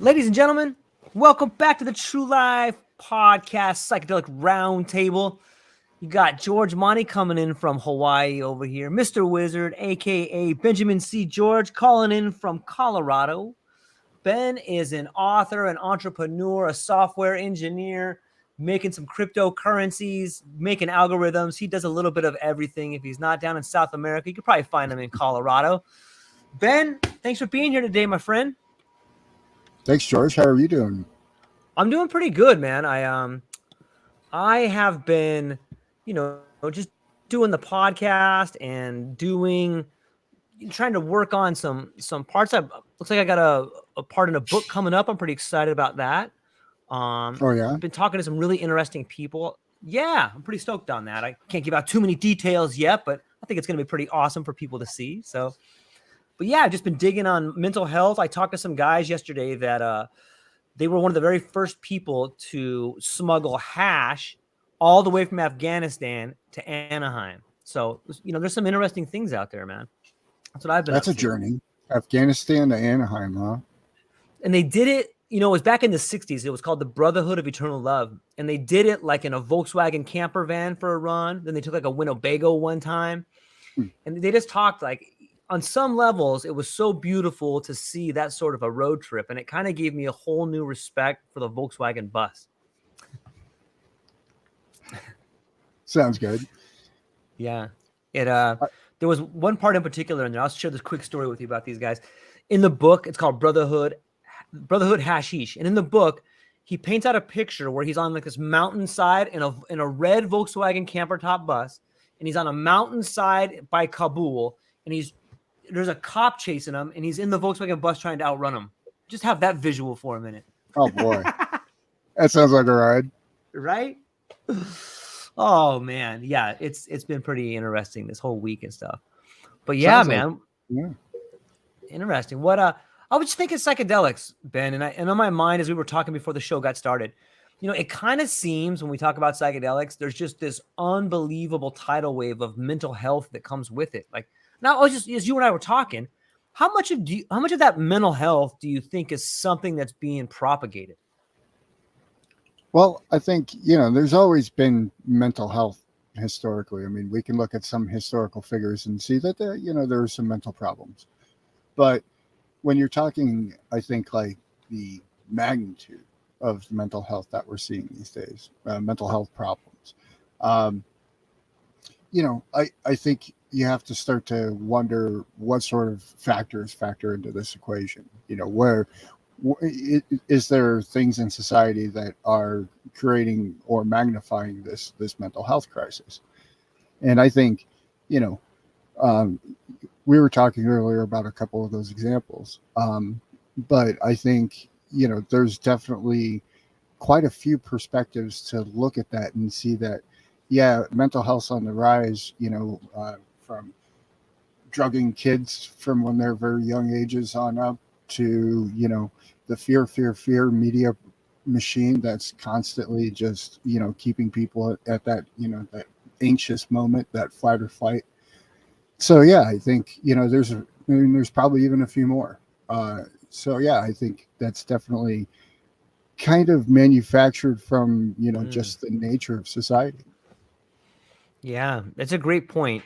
Ladies and gentlemen, welcome back to the True Life Podcast Psychedelic Roundtable. You got George Monty coming in from Hawaii over here, Mr. Wizard, aka Benjamin C. George, calling in from Colorado. Ben is an author, an entrepreneur, a software engineer, making some cryptocurrencies, making algorithms. He does a little bit of everything. If he's not down in South America, you could probably find him in Colorado. Ben, thanks for being here today, my friend. Thanks, George. How are you doing? I'm doing pretty good, man. I have been, just doing the podcast and trying to work on some parts. Looks like I got a part in a book coming up. I'm pretty excited about that. Oh, yeah? Been talking to some really interesting people. Yeah, I'm pretty stoked on that. I can't give out too many details yet, but I think it's going to be pretty awesome for people to see. So, but yeah, I've just been digging on mental health. I talked to some guys yesterday that they were one of the very first people to smuggle hash all the way from Afghanistan to Anaheim. So, there's some interesting things out there, man. That's what I've been That's up a to. journey. Afghanistan to Anaheim, huh? And they did it, it was back in the 60s. It was called the Brotherhood of Eternal Love. And they did it like in a Volkswagen camper van for a run. Then they took like a Winnebago one time. And they just talked like, on some levels, it was so beautiful to see that sort of a road trip. And it kind of gave me a whole new respect for the Volkswagen bus. Sounds good. Yeah. There was one part in particular in there. I'll share this quick story with you about these guys. In the book, it's called Brotherhood Hashish. And in the book, he paints out a picture where he's on like this mountainside in a red Volkswagen camper top bus. And he's on a mountainside by Kabul. And there's a cop chasing him. And he's in the Volkswagen bus trying to outrun him. Just have that visual for a minute. Oh, boy. That sounds like a ride. Right? Oh man, yeah, it's been pretty interesting this whole week and stuff. But yeah, man, interesting. What I was just thinking psychedelics, Ben, and on my mind as we were talking before the show got started, it kind of seems when we talk about psychedelics, there's just this unbelievable tidal wave of mental health that comes with it. Like now, just as you and I were talking, how much of that mental health do you think is something that's being propagated? Well, I think, there's always been mental health historically. I mean, we can look at some historical figures and see that there are some mental problems. But when you're talking, I think, like the magnitude of mental health that we're seeing these days, mental health problems, I think you have to start to wonder what sort of factors factor into this equation. Where is there things in society that are creating or magnifying this mental health crisis? And I think, we were talking earlier about a couple of those examples, but I think there's definitely quite a few perspectives to look at that and see that, yeah, mental health's on the rise. From drugging kids from when they're very young ages on up to the fear media machine that's constantly just keeping people at that that anxious moment, that fight or flight. So yeah, I think there's probably even a few more. So yeah, I think that's definitely kind of manufactured from just the nature of society. Yeah, that's a great point.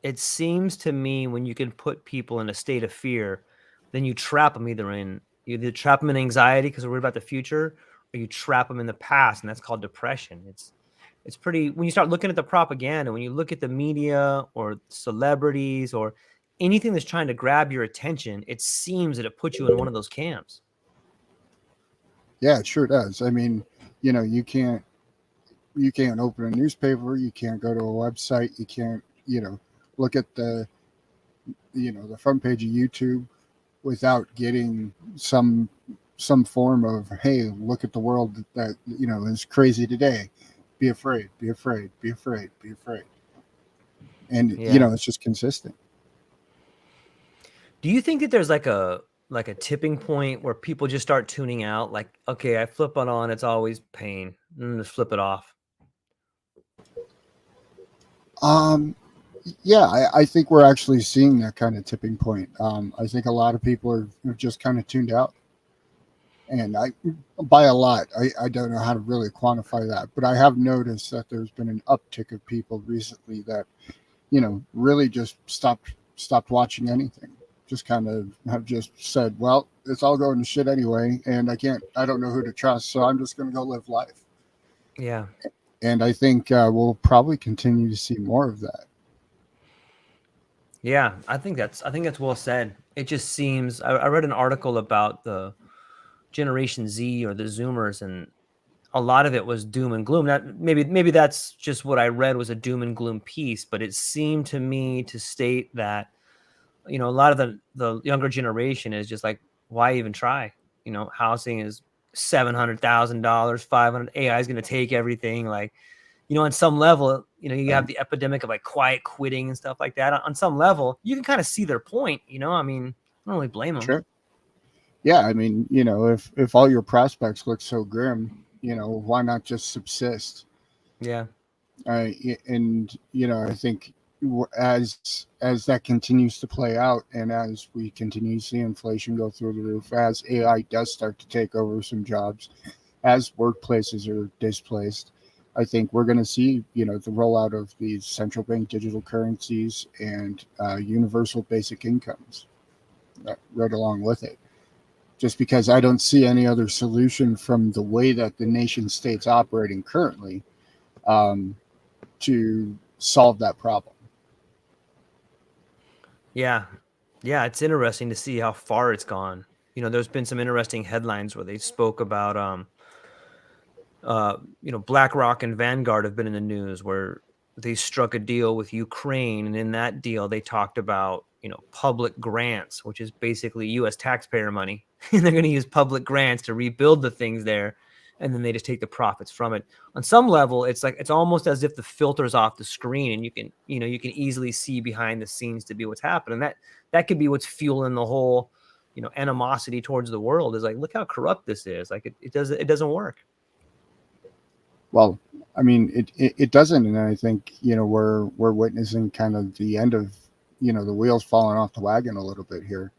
It seems to me when you can put people in a state of fear, then you trap them you either trap them in anxiety because they're worried about the future, or you trap them in the past, and that's called depression. It's pretty, when you start looking at the propaganda, when you look at the media or celebrities or anything that's trying to grab your attention, it seems that it puts you in one of those camps. Yeah, it sure does. I mean, you can't open a newspaper, you can't go to a website, you can't look at the front page of YouTube without getting some form of, hey, look at the world that is crazy today. Be afraid, be afraid, be afraid, be afraid. And it's just consistent. Do you think that there's like a tipping point where people just start tuning out? Like, okay, I flip it on, it's always pain. Just flip it off. Yeah, I think we're actually seeing that kind of tipping point. I think a lot of people are just kind of tuned out. And I, by a lot, I don't know how to really quantify that, but I have noticed that there's been an uptick of people recently that, really just stopped watching anything. Just kind of have just said, well, it's all going to shit anyway, and I don't know who to trust, so I'm just going to go live life. Yeah. And I think we'll probably continue to see more of that. Yeah, I think that's well said. It just seems I read an article about the Generation Z or the Zoomers, and a lot of it was doom and gloom. That maybe that's just what I read was a doom and gloom piece, but it seemed to me to state that a lot of the younger generation is just like, why even try? Housing is $700,000, 500. AI is going to take everything. Like, on some level, you have the epidemic of like quiet quitting and stuff like that. On some level, you can kind of see their point. I mean, I don't really blame them. Sure. Yeah, I mean, if all your prospects look so grim, why not just subsist? Yeah. Uh, and I think as that continues to play out, and as we continue to see inflation go through the roof, as AI does start to take over some jobs, as workplaces are displaced, I think we're going to see the rollout of these central bank digital currencies and universal basic incomes right along with it. Just because I don't see any other solution from the way that the nation state's operating currently, um, to solve that problem. Yeah. Yeah. It's interesting to see how far it's gone. There's been some interesting headlines where they spoke about, BlackRock and Vanguard have been in the news where they struck a deal with Ukraine. And in that deal, they talked about, public grants, which is basically US taxpayer money. And they're going to use public grants to rebuild the things there. And then they just take the profits from it. On some level, it's like, it's almost as if the filter's off the screen and you can easily see behind the scenes to be what's happening. That could be what's fueling the whole, animosity towards the world is like, look how corrupt this is. Like it doesn't work. Well, I mean, it doesn't, and I think we're witnessing kind of the end of the wheels falling off the wagon a little bit here,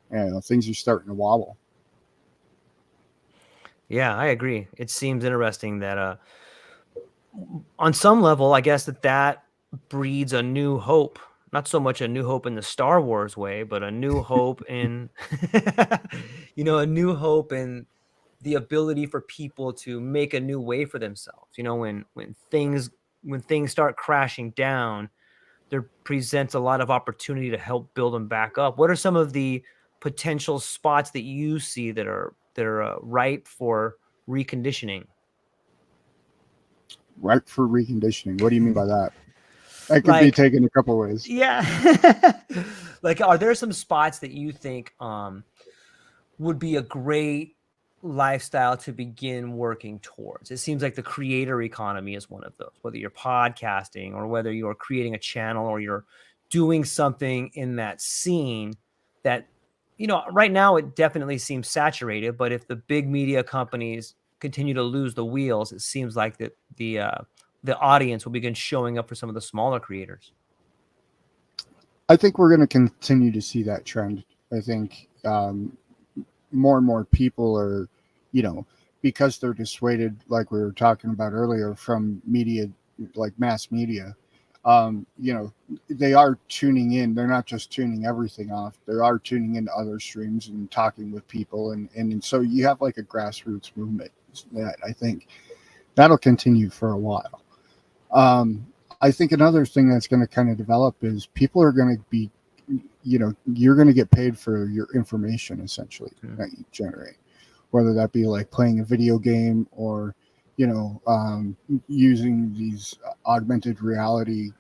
and things are starting to wobble. Yeah, I agree. It seems interesting that on some level, I guess that breeds a new hope. Not so much a new hope in the Star Wars way, but a new hope in, a new hope in the ability for people to make a new way for themselves. When things start crashing down, there presents a lot of opportunity to help build them back up. What are some of the potential spots that you see that are ripe for reconditioning? Right for reconditioning. What do you mean by that? That could be Like, taken a couple ways. yeah. Like, are there some spots that you think would be a great lifestyle to begin working towards? It seems like the creator economy is one of those, whether you're podcasting or whether you're creating a channel or you're doing something in that scene that, right now it definitely seems saturated, but if the big media companies continue to lose the wheels, it seems like that the audience will begin showing up for some of the smaller creators. I think we're going to continue to see that trend. I think more and more people are, because they're dissuaded, like we were talking about earlier, from media, like mass media. They are tuning in. They're not just tuning everything off. They are tuning into other streams and talking with people, and so you have like a grassroots movement that I think that'll continue for a while. I think another thing that's going to kind of develop is people are going to be, you're going to get paid for your information essentially that you generate, whether that be like playing a video game or, using these augmented reality,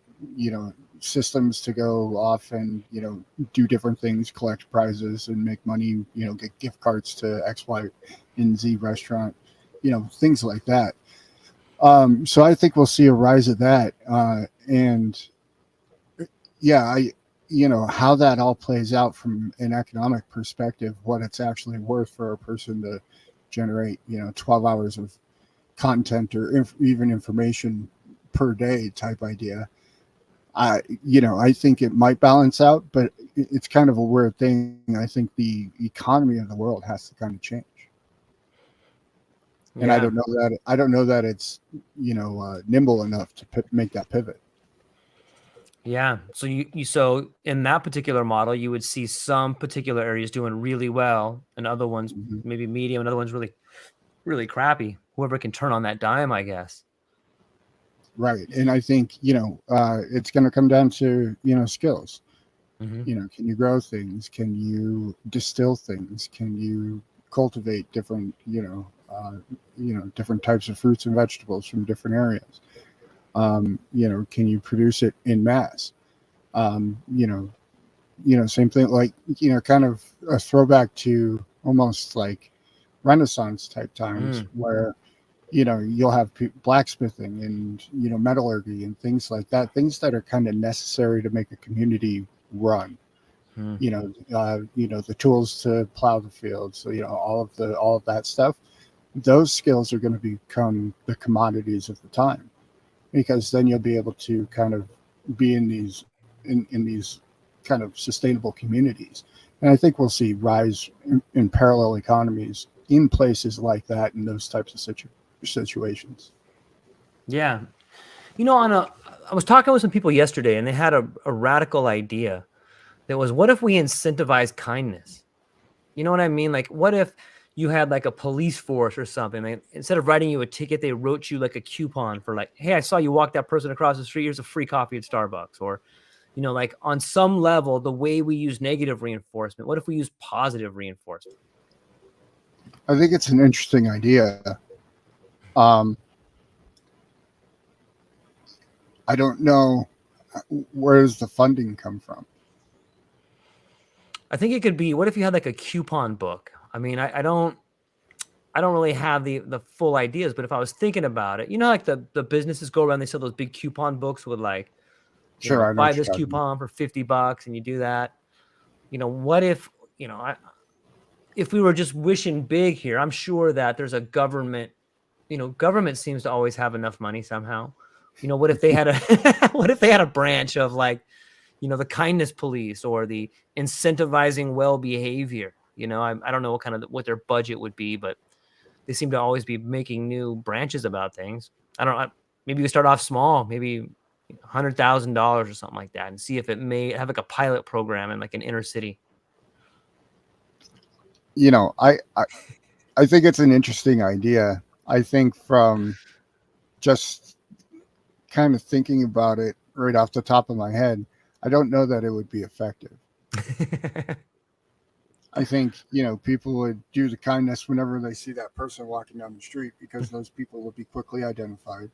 systems to go off and, do different things, collect prizes and make money, get gift cards to X, Y, and Z restaurant, things like that. So I think we'll see a rise of that. And yeah, how that all plays out from an economic perspective, what it's actually worth for a person to generate, 12 hours of content or even information per day type idea. I think it might balance out, but it's kind of a weird thing. I think the economy of the world has to kind of change. And I Yeah. don't know that it's nimble enough to make that pivot. Yeah. So so in that particular model, you would see some particular areas doing really well and other ones Mhm. maybe medium and other ones really, really crappy. Whoever can turn on that dime, I guess. Right. And I think it's going to come down to skills. Hmm. Can you grow things? Can you distill things? Can you cultivate different different types of fruits and vegetables from different areas? Can you produce it in mass? Um, you know, same thing, like kind of a throwback to almost like Renaissance type times, Mm. where you'll have blacksmithing and metallurgy and things like that, things that are kind of necessary to make a community run. Mm. The tools to plow the field, so all of that stuff. Those skills are going to become the commodities of the time, because then you'll be able to kind of be in these kind of sustainable communities. And I think we'll see rise in parallel economies in places like that, in those types of situations. Yeah. I was talking with some people yesterday and they had a radical idea that was, what if we incentivize kindness? You know what I mean? Like, what if you had like a police force or something? Like, instead of writing you a ticket, they wrote you like a coupon for like, hey, I saw you walk that person across the street. Here's a free coffee at Starbucks. Or, like on some level, the way we use negative reinforcement, what if we use positive reinforcement? I think it's an interesting idea. Um, I don't know, where does the funding come from? I think it could be, what if you had like a coupon book? I mean, I don't really have the full ideas, but if I was thinking about it, like the businesses go around, they sell those big coupon books with like, Sure, I know buy what you're this talking about. coupon for $50 and you do that. What if, if we were just wishing big here, I'm sure that there's a government, government seems to always have enough money somehow. What if they had a, what if they had a branch of like, the kindness police or the incentivizing well behavior? I don't know what their budget would be, but they seem to always be making new branches about things. I don't know. Maybe we start off small, maybe $100,000 or something like that, and see if it may have like a pilot program in like an inner city. you know I, I I think it's an interesting idea. I think from just kind of thinking about it right off the top of my head, I don't know that it would be effective. I think, people would do the kindness whenever they see that person walking down the street, because those people would be quickly identified.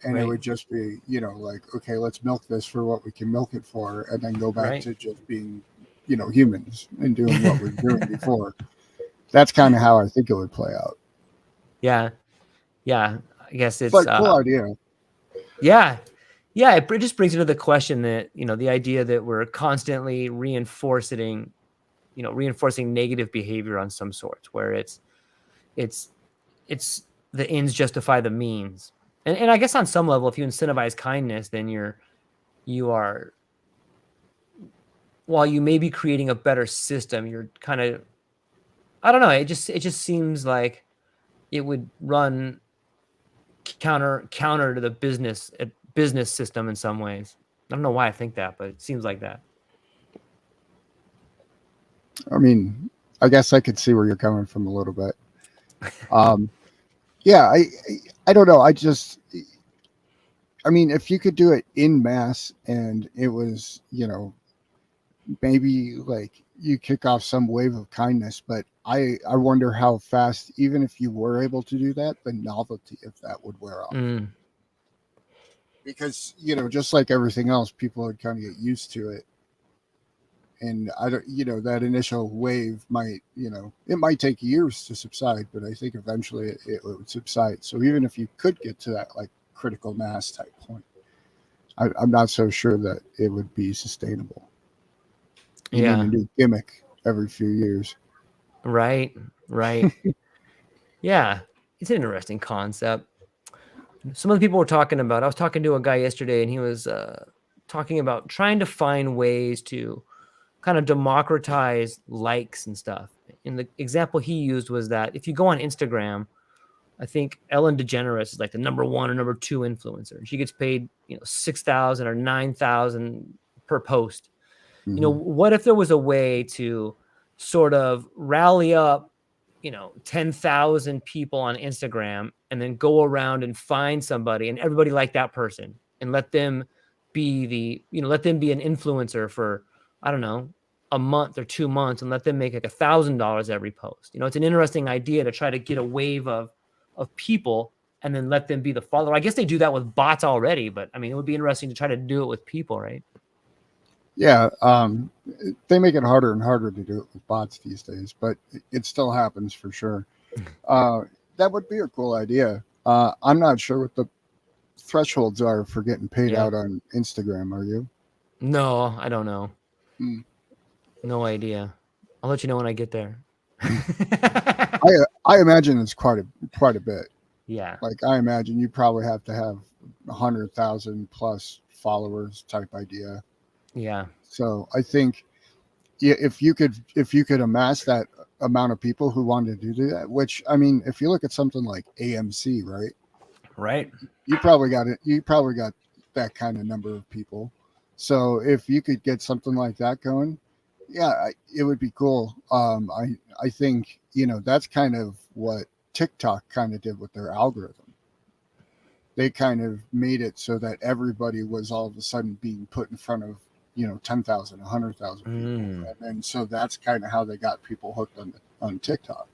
And it Right, would just be, like, okay, let's milk this for what we can milk it for, and then go back right. to just being, humans and doing what we were doing before. That's kind of how I think it would play out. Yeah, yeah. I guess it's But cool idea. yeah, yeah. It just brings into the question that the idea that we're constantly reinforcing negative behavior on some sort, where it's it's the ends justify the means. And I guess on some level, if you incentivize kindness, then you are, while you may be creating a better system, you're kind of, I don't know, it just seems like it would run counter to the business system in some ways. I don't know why I think that, but it seems like that. I mean, I guess I could see where you're coming from a little bit. Um, yeah, I don't know. I mean, if you could do it in mass and it was, maybe like you kick off some wave of kindness, but I wonder how fast, even if you were able to do that, the novelty of that would wear off. Mm, Because, just like everything else, people would kind of get used to it. And I don't, that initial wave might, it might take years to subside, but I think eventually it would subside. So even if you could get to that like critical mass type point, I'm not so sure that it would be sustainable. You need a yeah. new gimmick every few years. Right. Right. Yeah. It's an interesting concept. Some of the people were talking about, I was talking to a guy yesterday and he was talking about trying to find ways to kind of democratize likes and stuff. And the example he used was that if you go on Instagram, I think Ellen DeGeneres is like the number 1 or number 2 influencer. She gets paid, 6,000 or 9,000 per post. Mm-hmm. What if there was a way to sort of rally up, 10,000 people on Instagram and then go around and find somebody and everybody like that person and let them be an influencer for, I don't know, a month or 2 months and let them make like $1,000 every post. It's an interesting idea to try to get a wave of people and then let them be the follower. I guess they do that with bots already, but I mean, it would be interesting to try to do it with people, right? Yeah, they make it harder and harder to do it with bots these days, but it still happens for sure. That would be a cool idea. I'm not sure what the thresholds are for getting paid out on Instagram. Are you? No, I don't know. Hmm. No idea. I'll let you know when I get there. I imagine it's quite a bit. Yeah. Like I imagine you probably have to have 100,000 plus followers type idea. Yeah. So I think if you could amass that amount of people who wanted to do that, which I mean, if you look at something like AMC, right? Right. You probably got it. You probably got that kind of number of people. So if you could get something like that going, yeah, it would be cool. I think that's kind of what TikTok kind of did with their algorithm. They kind of made it so that everybody was all of a sudden being put in front of 10,000, 100,000 people, and so that's kind of how they got people hooked on TikTok.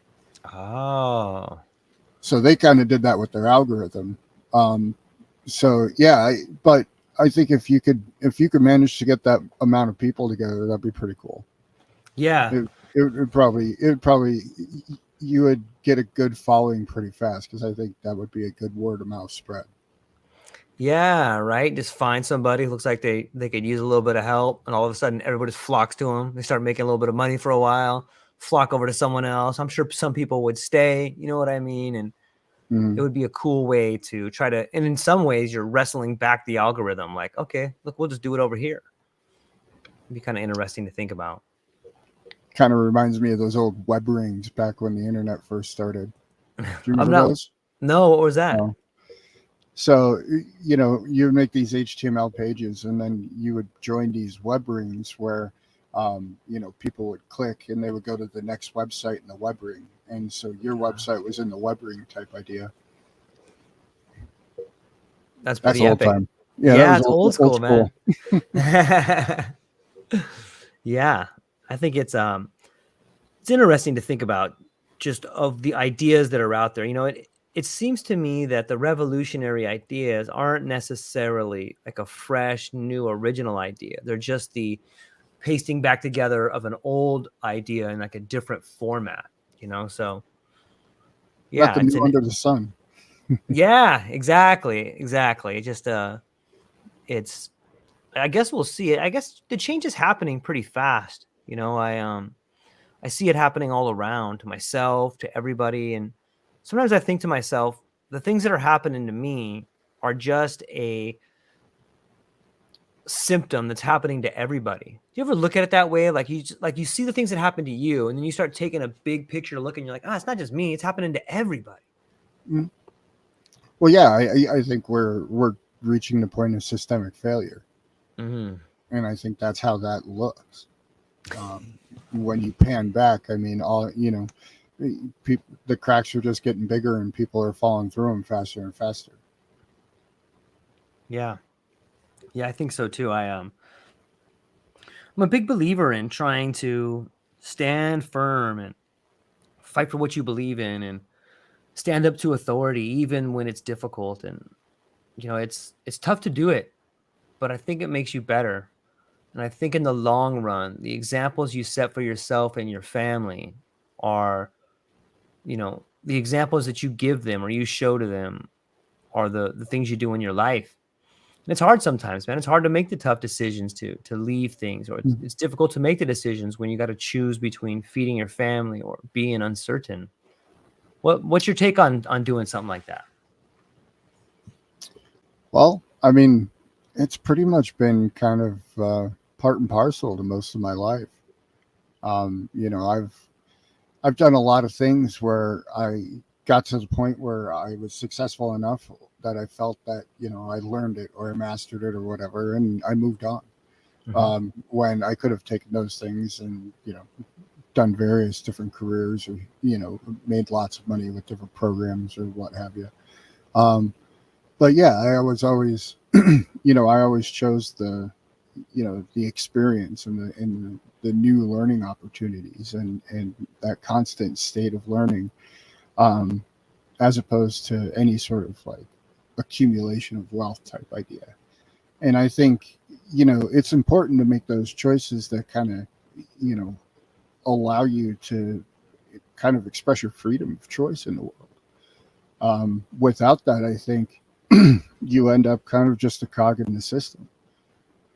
Oh. So they kind of did that with their algorithm. So yeah, but I think if you could manage to get that amount of people together, that'd be pretty cool. Yeah. It would probably you would get a good following pretty fast, because I think that would be a good word of mouth spread. Yeah, right. Just find somebody who looks like they could use a little bit of help, and all of a sudden everybody just flocks to them. They start making a little bit of money for a while, flock over to someone else. I'm sure some people would stay, you know what I mean? And it would be a cool way to try to, and in some ways you're wrestling back the algorithm. Like, okay, look, we'll just do it over here. It'd be kind of interesting to think about. Kind of reminds me of those old web rings back when the internet first started. Do you remember those? No, what was that? Oh. So, you would make these HTML pages, and then you would join these web rings where, people would click and they would go to the next website in the web ring. And so your website was in the web ring type idea. That's pretty old epic. time. Yeah, it's old school, man. Yeah, I think it's interesting to think about just of the ideas that are out there. It seems to me that the revolutionary ideas aren't necessarily like a fresh, new, original idea. They're just the pasting back together of an old idea in like a different format, So, yeah, nothing new under the sun. Yeah, exactly. It just it's. I guess we'll see it. I guess the change is happening pretty fast. I see it happening all around, to myself, to everybody. And sometimes I think to myself, the things that are happening to me are just a symptom that's happening to everybody. Do you ever look at it that way? Like you see the things that happen to you, and then you start taking a big picture look, and you're like, it's not just me. It's happening to everybody. Mm. Well, yeah, I think we're reaching the point of systemic failure. Mm-hmm. And I think that's how that looks. When you pan back, I mean, the cracks are just getting bigger, and people are falling through them faster and faster. Yeah, I think so too. I'm a big believer in trying to stand firm and fight for what you believe in, and stand up to authority, even when it's difficult. And it's tough to do it, but I think it makes you better. And I think in the long run, the examples you set for yourself and your family are, the examples that you give them or you show to them are the things you do in your life. And it's hard sometimes, man. It's hard to make the tough decisions to leave things, or it's difficult to make the decisions when you got to choose between feeding your family or being uncertain. What's your take on doing something like that? Well, I mean, it's pretty much been kind of part and parcel to most of my life. I've done a lot of things where I got to the point where I was successful enough that I felt that, I learned it or I mastered it or whatever, and I moved on. When I could have taken those things and, done various different careers or, made lots of money with different programs or what have you. But yeah, I was always, I always chose the experience and the new learning opportunities and that constant state of learning, as opposed to any sort of like accumulation of wealth type idea. And I think, it's important to make those choices that kind of, allow you to kind of express your freedom of choice in the world. Without that, I think you end up kind of just a cog in the system.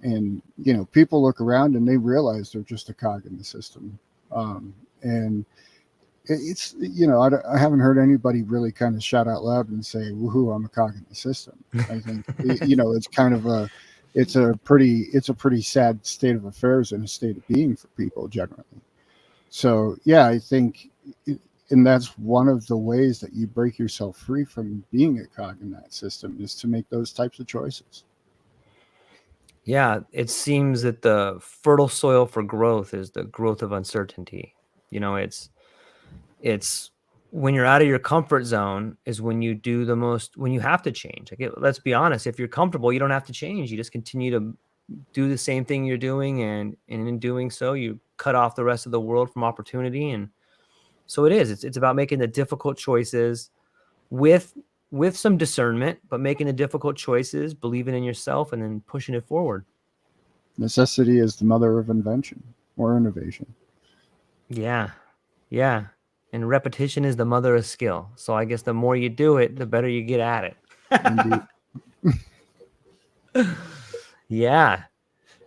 And, people look around and they realize they're just a cog in the system. And it's, I haven't heard anybody really kind of shout out loud and say, woohoo, I'm a cog in the system. I think, it's kind of it's a pretty sad state of affairs and a state of being for people generally. So, yeah, I think, and that's one of the ways that you break yourself free from being a cog in that system is to make those types of choices. Yeah, it seems that the fertile soil for growth is the growth of uncertainty. It's when you're out of your comfort zone is when you do the most, when you have to change. Let's be honest, if you're comfortable, you don't have to change. You just continue to do the same thing you're doing, and in doing so, you cut off the rest of the world from opportunity. And so it's about making the difficult choices with some discernment, but making the difficult choices, believing in yourself, and then pushing it forward. Necessity is the mother of invention or innovation. Yeah. And repetition is the mother of skill. So I guess the more you do it, the better you get at it. Indeed. Yeah.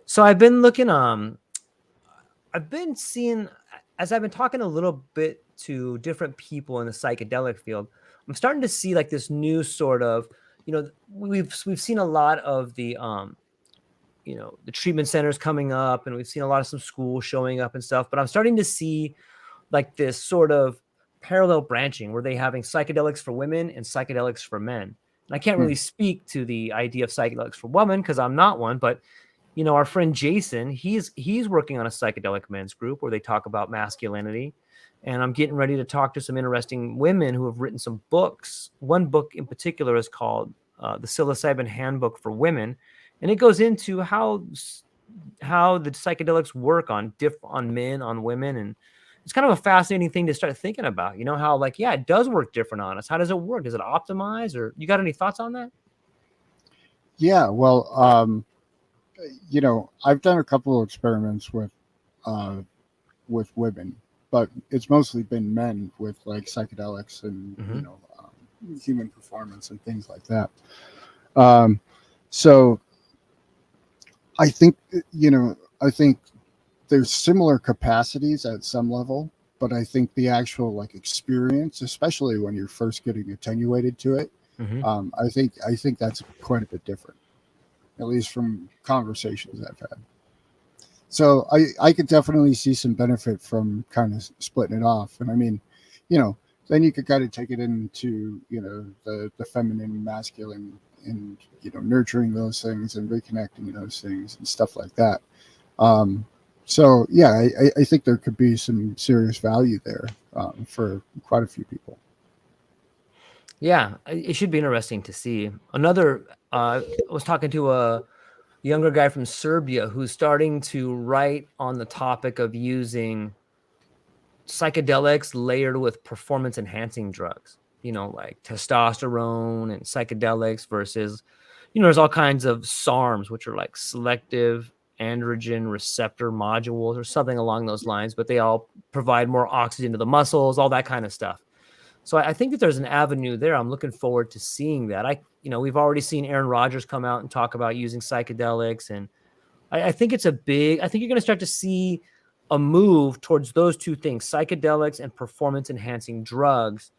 So I've been looking, I've been seeing, as I've been talking a little bit to different people in the psychedelic field, I'm starting to see like this new sort of, we've seen a lot of the, the treatment centers coming up, and we've seen a lot of some schools showing up and stuff, but I'm starting to see like this sort of parallel branching where they having psychedelics for women and psychedelics for men. And I can't really speak to the idea of psychedelics for women because I'm not one, but our friend Jason, he's working on a psychedelic men's group where they talk about masculinity. And I'm getting ready to talk to some interesting women who have written some books. One book in particular is called The Psilocybin Handbook for Women. And it goes into how the psychedelics work on men, on women. And it's kind of a fascinating thing to start thinking about, how like, yeah, it does work different on us. How does it work? Does it optimize? Or you got any thoughts on that? Yeah, well, I've done a couple of experiments with women, but it's mostly been men with like psychedelics and, human performance and things like that. So I think, I think there's similar capacities at some level, but I think the actual like experience, especially when you're first getting attenuated to it, I think that's quite a bit different, at least from conversations I've had. So I could definitely see some benefit from kind of splitting it off. And I mean, then you could kind of take it into, the feminine, masculine, and, nurturing those things and reconnecting those things and stuff like that. So yeah, I think there could be some serious value there for quite a few people. Yeah, it should be interesting to see. Another, I was talking to a younger guy from Serbia who's starting to write on the topic of using psychedelics layered with performance enhancing drugs, like testosterone and psychedelics versus, there's all kinds of SARMs, which are like selective androgen receptor modules or something along those lines, but they all provide more oxygen to the muscles, all that kind of stuff. So I think that there's an avenue there. I'm looking forward to seeing that. We've already seen Aaron Rodgers come out and talk about using psychedelics. And I think it's I think you're going to start to see a move towards those two things, psychedelics and performance enhancing drugs.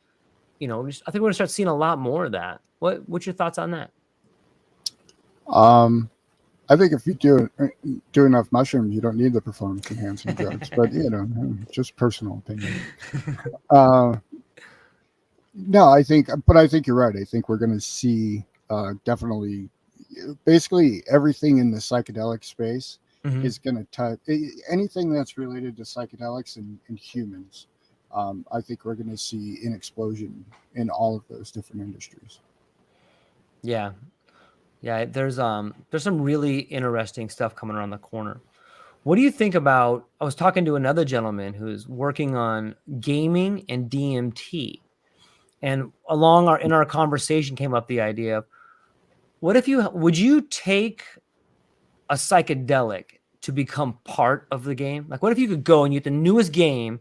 I think we're going to start seeing a lot more of that. What's your thoughts on that? I think if you do enough mushrooms, you don't need the performance enhancing drugs, but just personal opinion. No, I think you're right. I think we're going to see definitely, basically everything in the psychedelic space Mhm. is going to touch anything that's related to psychedelics and humans. I think we're going to see an explosion in all of those different industries. Yeah. Yeah, there's some really interesting stuff coming around the corner. What do you think about I was talking to another gentleman who's working on gaming and DMT. And in our conversation came up the idea of would you take a psychedelic to become part of the game? Like what if you could go and you get the newest game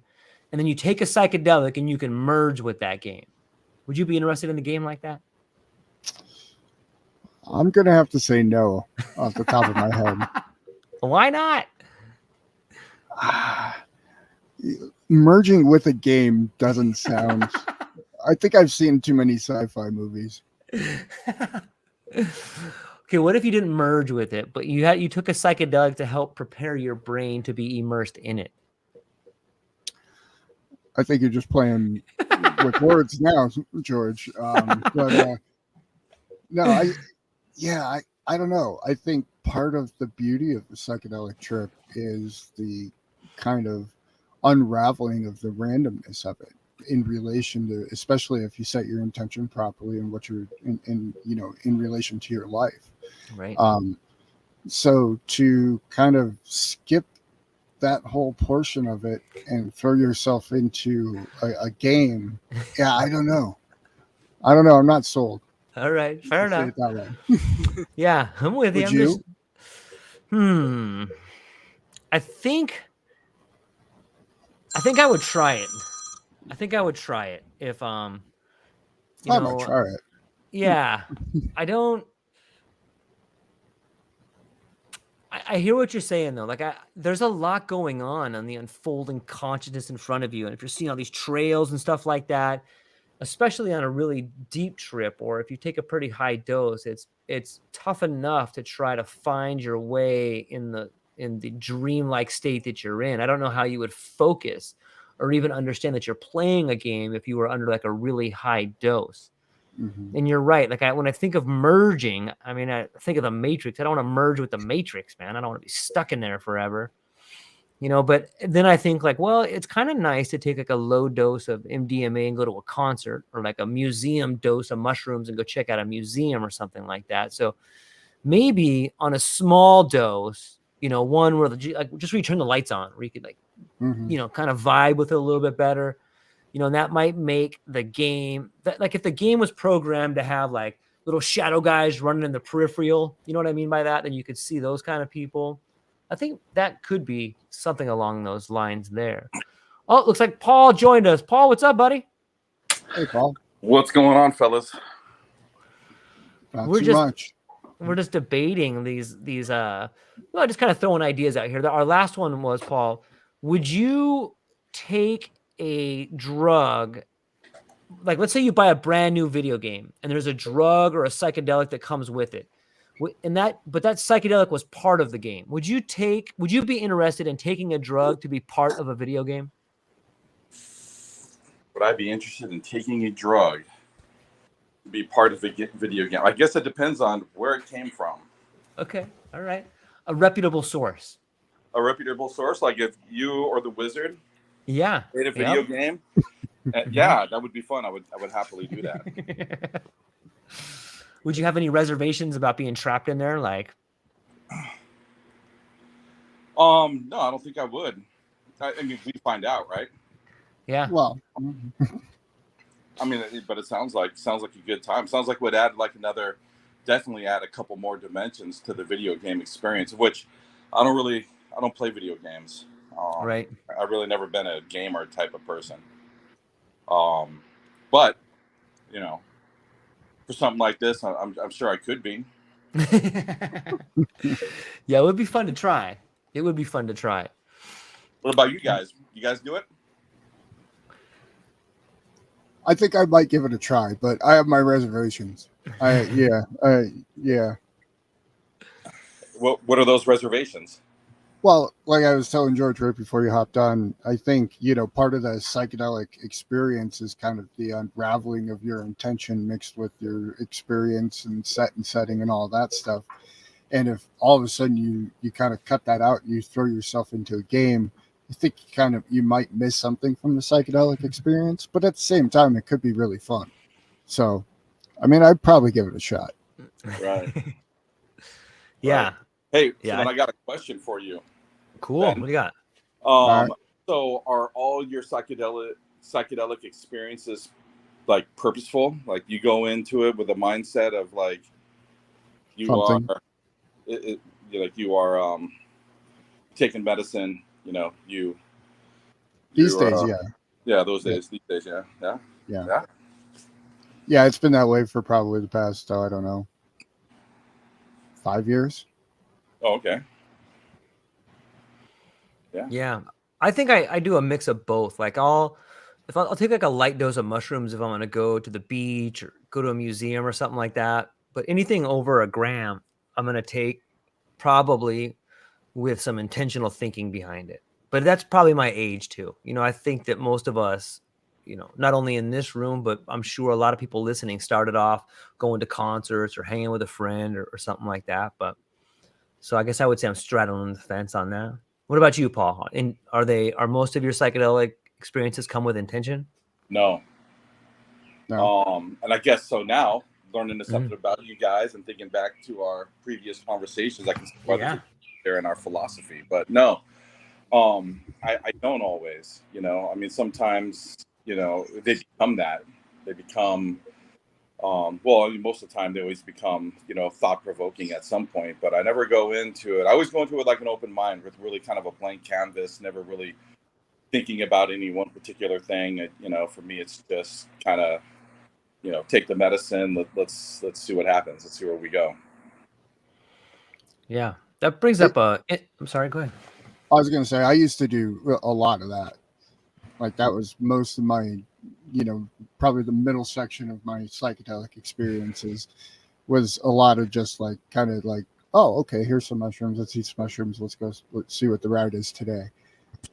and then you take a psychedelic and you can merge with that game? Would you be interested in a game like that? I'm going to have to say no off the top of my head. Why not? Merging with a game doesn't sound. I think I've seen too many sci-fi movies. Okay, what if you didn't merge with it, but you took a psychedelic to help prepare your brain to be immersed in it? I think you're just playing with words now, George. But no, I don't know. I think part of the beauty of the psychedelic trip is the kind of unraveling of the randomness of it in relation to, especially if you set your intention properly and what you're in relation to your life. Right. So to kind of skip that whole portion of it and throw yourself into a game, yeah, I don't know. I'm not sold. All right. Fair Say enough. it that way. Yeah, I'm with you. Would you? I think I would try it. I think I would try it if I might try it. Yeah. I don't I hear what you're saying though. Like there's a lot going on the unfolding consciousness in front of you. And if you're seeing all these trails and stuff like that, especially on a really deep trip, or if you take a pretty high dose, it's tough enough to try to find your way in the dreamlike state that you're in. I don't know how you would focus or even understand that you're playing a game if you were under like a really high dose. Mm-hmm. And you're right. Like when I think of merging, I mean, I think of the Matrix. I don't want to merge with the Matrix, man. I don't want to be stuck in there forever. But then I think like, well, it's kind of nice to take like a low dose of MDMA and go to a concert, or like a museum dose of mushrooms and go check out a museum or something like that. So maybe on a small dose, one where like just where you turn the lights on, where you could like, kind of vibe with it a little bit better, and that might make the game like if the game was programmed to have like little shadow guys running in the peripheral, you know what I mean by that? Then you could see those kind of people. I think that could be something along those lines there. Oh, it looks like Paul joined us. Paul, what's up, buddy? Hey, Paul. What's going on, fellas? Not too much. We're just debating these just kind of throwing ideas out here. Our last one was, Paul, would you take a drug? Like, let's say you buy a brand new video game and there's a drug or a psychedelic that comes with it. But that psychedelic was part of the game. Would you be interested in taking a drug to be part of a video game? Would I be interested in taking a drug to be part of a video game? I guess it depends on where it came from. Okay. All right. A reputable source. A reputable source, like if you or the Wizard made a video game. Yeah, that would be fun. I would happily do that. Would you have any reservations about being trapped in there? Like, no, I don't think I would. I mean, we'd find out, right? Yeah. Well, I mean, but it sounds like a good time. Sounds like would add like definitely add a couple more dimensions to the video game experience, which I don't play video games. Right. I've really never been a gamer type of person. But for something like this, I'm sure I could be. Yeah, it would be fun to try. What about you guys? You guys do it? I think I might give it a try, but I have my reservations. Yeah. What are those reservations? Well, like I was telling George right before you hopped on, I think, part of the psychedelic experience is kind of the unraveling of your intention mixed with your experience and setting and all that stuff. And if all of a sudden you kind of cut that out and you throw yourself into a game, I think you might miss something from the psychedelic experience, but at the same time, it could be really fun. So, I mean, I'd probably give it a shot. Right. Yeah. Right. Hey, so Yeah. then I got a question for you. Cool. Ben. What do you got? All right. So are all your psychedelic experiences like purposeful? Like you go into it with a mindset of like you Something. are, like you are taking medicine. These days, yeah, these days, yeah. Yeah, it's been that way for probably the past, I don't know, 5 years. Oh, okay. Yeah. I think I do a mix of both. Like I'll take like a light dose of mushrooms if I'm gonna go to the beach or go to a museum or something like that. But anything over a gram, I'm gonna take probably with some intentional thinking behind it. But that's probably my age too. I think that most of us, not only in this room, but I'm sure a lot of people listening started off going to concerts or hanging with a friend or something like that. But so I guess I would say I'm straddling the fence on that. What about you, Paul? And are most of your psychedelic experiences come with intention? No. And I guess so now, learning something about you guys and thinking back to our previous conversations, I can see why there's a there in our philosophy. But no, I don't always, I mean, sometimes, they become that. They become, well, I mean, most of the time they always become, thought-provoking at some point. But I never go into it. I always go into it like an open mind with really kind of a blank canvas, never really thinking about any one particular thing. For me, it's just kind of, take the medicine. Let's see what happens. Let's see where we go. Yeah, that brings up I'm sorry. Go ahead. I was going to say I used to do a lot of that. Like that was most of my, probably the middle section of my psychedelic experiences was a lot of just like kind of like, oh, okay, here's some mushrooms. Let's eat some mushrooms. Let's see what the route is today.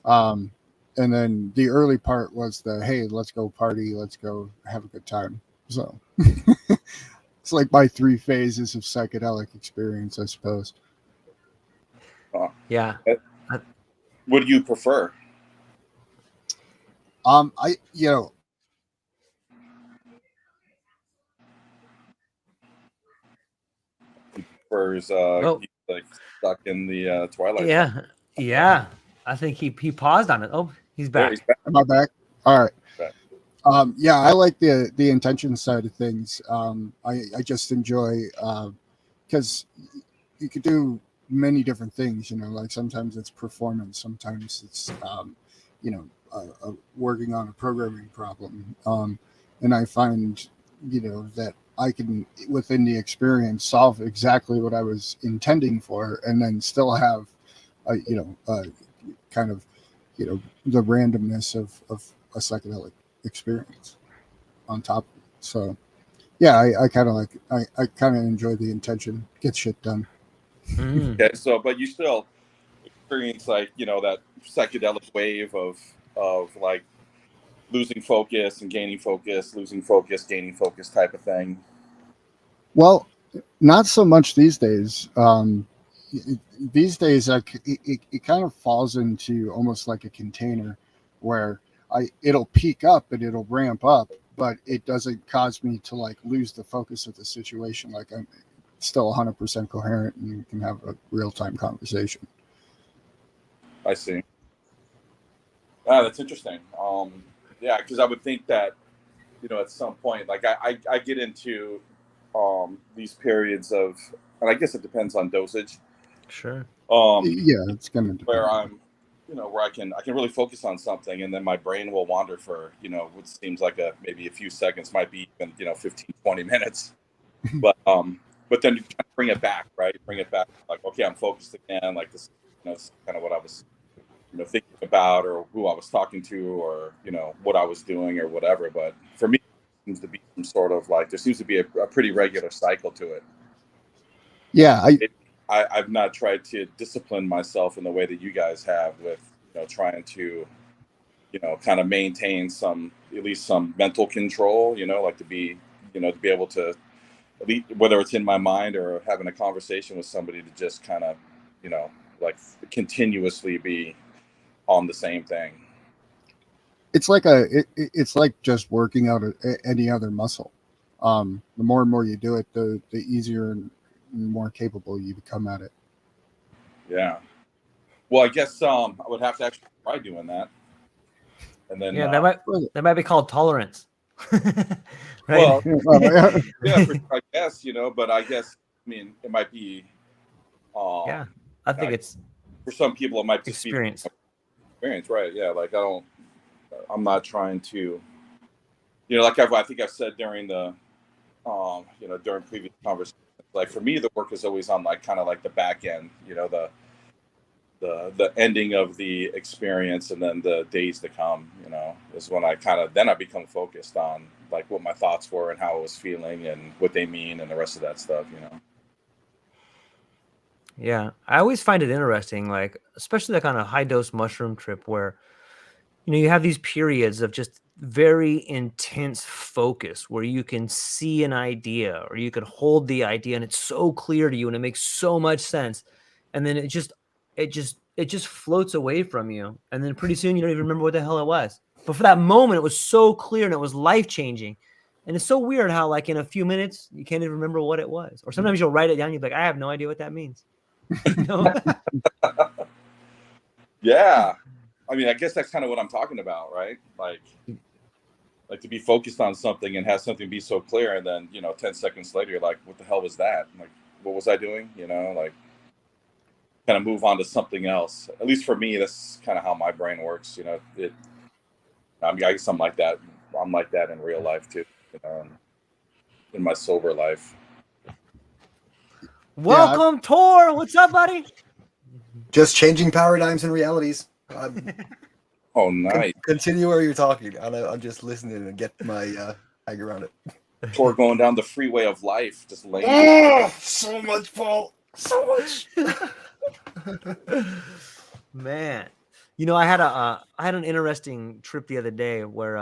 And then the early part was hey, let's go party. Let's go have a good time. So it's like my 3 phases of psychedelic experience, I suppose. Yeah. What do you prefer? Prefers like stuck in the Twilight Zone. Yeah. I think he paused on it. Oh, he's back. Yeah, he's back. Am I back? All right. Back. Yeah, I like the intention side of things. I just enjoy because you could do many different things. Like sometimes it's performance, sometimes it's working on a programming problem, and I find that I can within the experience solve exactly what I was intending for, and then still have kind of the randomness of a psychedelic experience on top of it. So yeah, I kind of I kind of enjoy the intention, get shit done. Okay, so but you still experience like that psychedelic wave of like losing focus and gaining focus, losing focus, gaining focus type of thing. Well, not so much these days. These days, it kind of falls into almost like a container where it'll peak up and it'll ramp up, but it doesn't cause me to like lose the focus of the situation. Like I'm still 100% coherent and you can have a real-time conversation. I see. That's interesting. Yeah, because I would think that at some point, like I get into these periods of, and I guess it depends on dosage. Sure. Yeah, it's gonna depend. Where I'm, where I can really focus on something, and then my brain will wander for what seems like maybe a few seconds, might be even 15, 20 minutes, but then you kind of bring it back, right? Bring it back, like okay, I'm focused again. Like this, it's kind of what I was thinking about, or who I was talking to, or what I was doing, or whatever. But for me, it seems to be some sort of like there seems to be a pretty regular cycle to it. Yeah, I've not tried to discipline myself in the way that you guys have with, trying to, kind of maintain at least some mental control, like to be, to be able to, at least, whether it's in my mind or having a conversation with somebody, to just kind of, like continuously be on the same thing. It's like it's like just working out any other muscle. The more and more you do it, the easier and more capable you become at it. Yeah. Well, I guess I would have to actually try doing that. And then that might be called tolerance. Right? Well, yeah. yeah, I guess, but I guess, I mean, it might be yeah. I think it's for some people it might just experience. be experience, right? Yeah, like I'm not trying to, like I think I've said during the during previous conversations, like for me the work is always on like kind of like the back end, the ending of the experience, and then the days to come, is when I become focused on like what my thoughts were and how I was feeling and what they mean and the rest of that stuff. Yeah, I always find it interesting, like especially like on a high dose mushroom trip where you have these periods of just very intense focus where you can see an idea or you can hold the idea and it's so clear to you and it makes so much sense, and then it just floats away from you, and then pretty soon you don't even remember what the hell it was. But for that moment, it was so clear and it was life changing. And it's so weird how like in a few minutes you can't even remember what it was. Or sometimes you'll write it down, you'll be like, I have no idea what that means. Yeah. I mean, I guess that's kind of what I'm talking about, right? Like to be focused on something and have something be so clear, and then 10 seconds later you're like, what the hell was that? Like, what was I doing? Like kind of move on to something else. At least for me, that's kind of how my brain works. I guess I'm like that. I'm like that in real life too. In my sober life. Welcome, Tor. What's up, buddy? Just changing paradigms and realities. Oh, nice. Continue where you're talking. I'm just listening and get my hang around it. Tor going down the freeway of life, just laying. Oh, so much, Paul. So much. Man, I had an interesting trip the other day where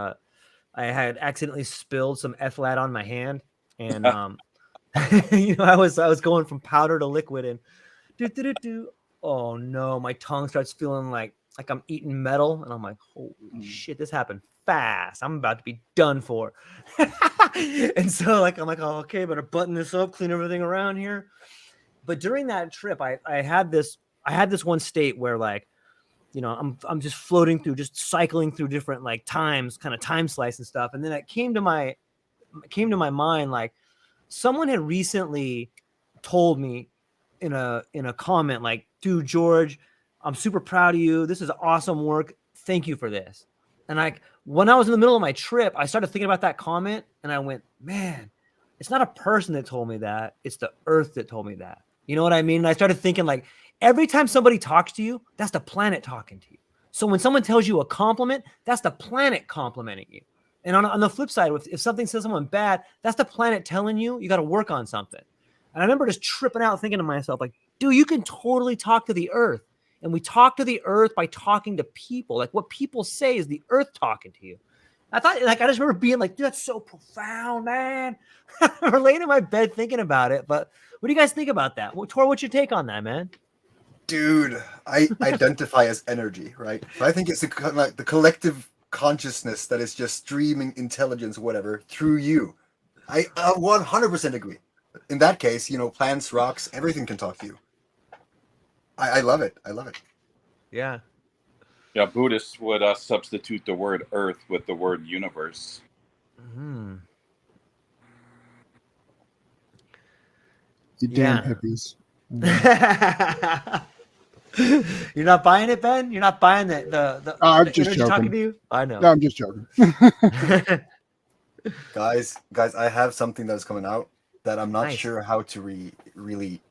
I had accidentally spilled some F-lat on my hand, and I was going from powder to liquid, and oh no, my tongue starts feeling like I'm eating metal, and I'm like, holy shit, this happened fast. I'm about to be done for. And so like I'm like, oh, okay, better button this up, clean everything around here. But during that trip, I had this one state where like, I'm just floating through, just cycling through different like times, kind of time slice and stuff. And then it came to my mind, like someone had recently told me in a comment, like, dude, George, I'm super proud of you. This is awesome work. Thank you for this. And like when I was in the middle of my trip, I started thinking about that comment and I went, man, it's not a person that told me that. It's the earth that told me that. You know what I mean? And I started thinking like every time somebody talks to you, that's the planet talking to you. So when someone tells you a compliment, that's the planet complimenting you. And on the flip side, if something says someone bad, that's the planet telling you got to work on something. And I remember just tripping out thinking to myself, like, dude, you can totally talk to the earth. And we talk to the earth by talking to people. Like what people say is the earth talking to you. I thought, like, I just remember being like, dude, that's so profound, man. I'm laying in my bed thinking about it. But what do you guys think about that? Tor, what's your take on that, man? Dude, I identify as energy, right? But I think it's the collective consciousness that is just streaming intelligence, whatever, through you. I 100% agree. In that case, plants, rocks, everything can talk to you. I love it. I love it. Yeah. Yeah, Buddhists would substitute the word earth with the word universe. Mm-hmm. You damn hippies. You're not buying it, Ben? You're not buying the I'm the just energy joking. talking to you? I know. No, I'm just joking. Guys, I have something that's coming out that I'm not Nice. sure how to really,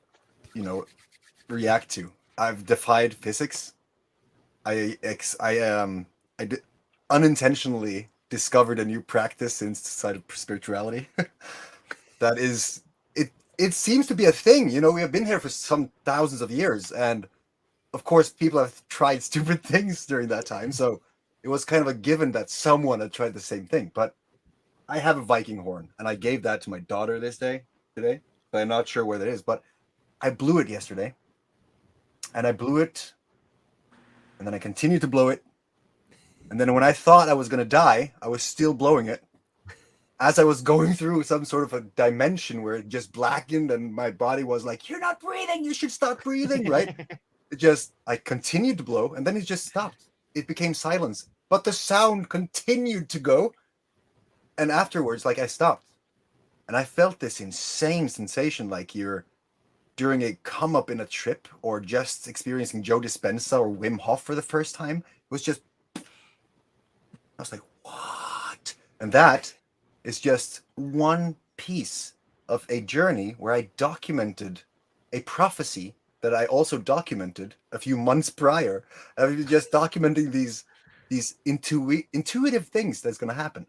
react to. I've defied physics. I unintentionally discovered a new practice inside of spirituality. That is, it seems to be a thing. You know, we have been here for some thousands of years, and of course, people have tried stupid things during that time. So it was kind of a given that someone had tried the same thing. But I have a Viking horn, and I gave that to my daughter today. But I'm not sure where that is. But I blew it yesterday, and I blew it, and then I continued to blow it. And then when I thought I was going to die, I was still blowing it. As I was going through some sort of a dimension where it just blackened and my body was like, "You're not breathing, you should stop breathing," right? I continued to blow and then it just stopped. It became silence, but the sound continued to go. And afterwards, like I stopped and I felt this insane sensation like you're during a come up in a trip or just experiencing Joe Dispenza or Wim Hof for the first time. It was just, I was like, what? And that is just one piece of a journey where I documented a prophecy that I also documented a few months prior. I was just documenting these intuitive things that's going to happen,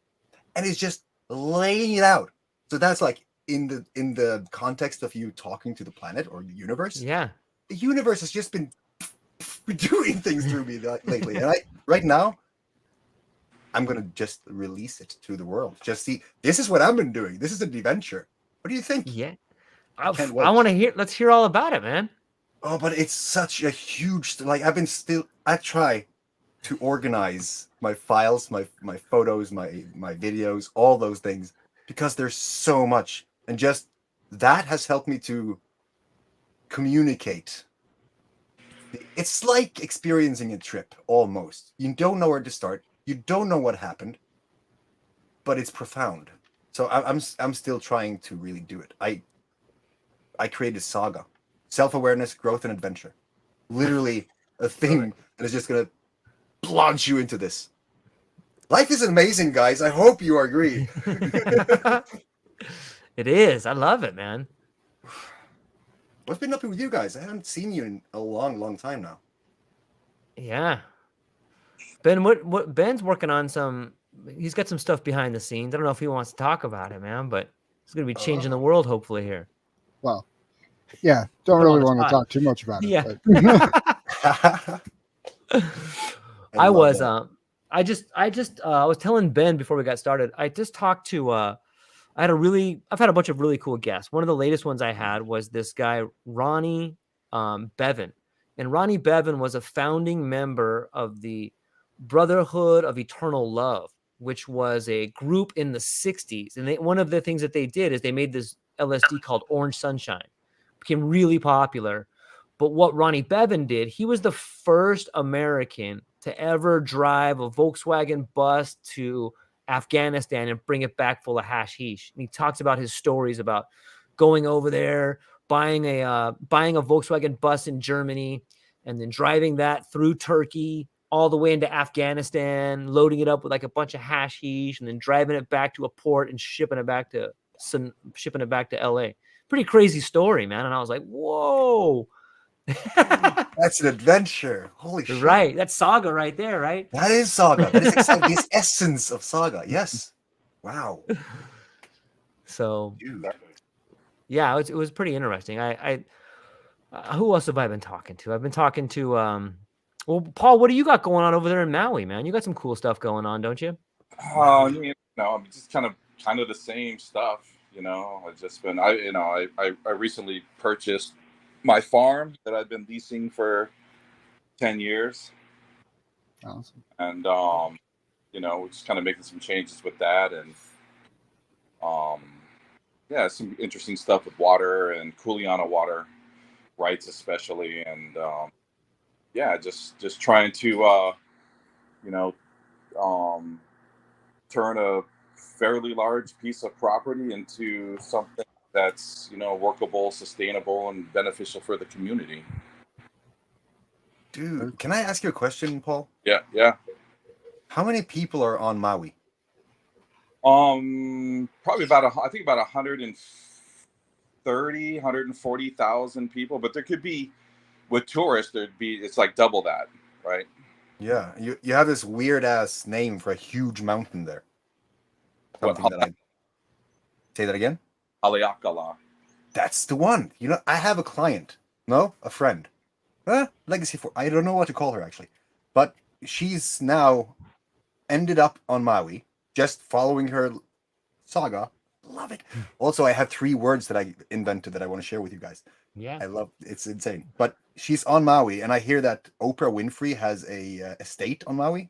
and it's just laying it out. So that's like in the context of you talking to the planet or the universe. Yeah. The universe has just been doing things through me lately, and right now I'm going to just release it to the world. Just see, this is what I've been doing. This is an adventure. What do you think? Yeah. I can't wait. I want to hear. Let's hear all about it, man. Oh, but it's such a huge, like I try to organize my files, my photos, my videos, all those things, because there's so much. And just that has helped me to communicate. It's like experiencing a trip almost. You don't know where to start. You don't know what happened, but it's profound. So I'm still trying to really do it. I created Saga, self-awareness, growth, and adventure. Literally a thing that is just gonna plunge you into this. Life is amazing, guys. I hope you agree. It is. I love it, man. What's been up with you guys? I haven't seen you in a long, long time now. Yeah. Ben, what Ben's working on he's got some stuff behind the scenes. I don't know if he wants to talk about it, man, but it's going to be changing the world hopefully here. Well, yeah, don't really want to talk too much about it. Yeah. But. I was telling Ben before we got started, I just talked to I've had a bunch of really cool guests. One of the latest ones I had was this guy, Ronnie Bevan. And Ronnie Bevan was a founding member of the Brotherhood of Eternal Love, which was a group in the 60s. And one of the things that they did is they made this LSD called Orange Sunshine. It became really popular. But what Ronnie Bevan did, he was the first American to ever drive a Volkswagen bus to Afghanistan and bring it back full of hashish. And he talks about his stories about going over there, buying a Volkswagen bus in Germany, and then driving that through Turkey all the way into Afghanistan, loading it up with like a bunch of hashish, and then driving it back to a port and shipping it back to LA. Pretty crazy story, man. And I was like, whoa. That's an adventure. Holy shit. Right. That's Saga right there, right? That is Saga. That is exactly the essence of Saga. Yes. Wow. So, Dude. yeah, it was pretty interesting. Who else have I been talking to? I've been talking to, well, Paul, what do you got going on over there in Maui, man? You got some cool stuff going on, don't you? I'm just kind of the same stuff. I've just been, I recently purchased my farm that I've been leasing for 10 years. Awesome. And, we're just kind of making some changes with that. And, some interesting stuff with water and Kuleana water rights, especially. And, just trying to, turn a fairly large piece of property into something that's workable, sustainable, and beneficial for the community. Dude, can I ask you a question, Paul? Yeah. How many people are on Maui? Probably about 140,000 people, but there could be, with tourists, it's like double that, right? Yeah, you have this weird ass name for a huge mountain there. Say that again? Haleakala. That's the one. You know, I have a client. No, a friend. Legacy 4. I don't know what to call her actually. But she's now ended up on Maui, just following her saga. Love it. Also, I have 3 words that I invented that I want to share with you guys. Yeah. I love it's insane. But she's on Maui, and I hear that Oprah Winfrey has a estate on Maui.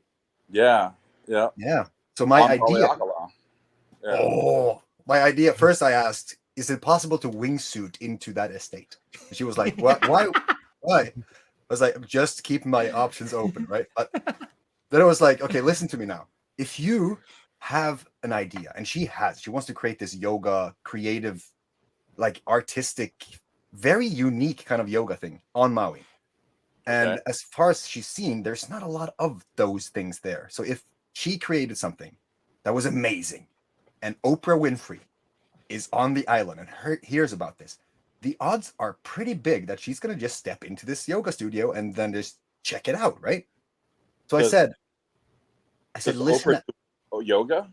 Yeah. Yeah. Yeah. So my On idea. Haleakala. Yeah. Oh, my idea. First, I asked, "Is it possible to wingsuit into that estate?" And she was like, "What? Why? Why?" I was like, "Just keep my options open, right?" But then I was like, "Okay, listen to me now. If you have an idea, and she wants to create this yoga, creative, like artistic, very unique kind of yoga thing on Maui." And Okay. as far as she's seen, there's not a lot of those things there. So if she created something that was amazing, and Oprah Winfrey is on the island and hears about this, the odds are pretty big that she's going to just step into this yoga studio and then just check it out, right? So I said, Does listen, Oprah do yoga?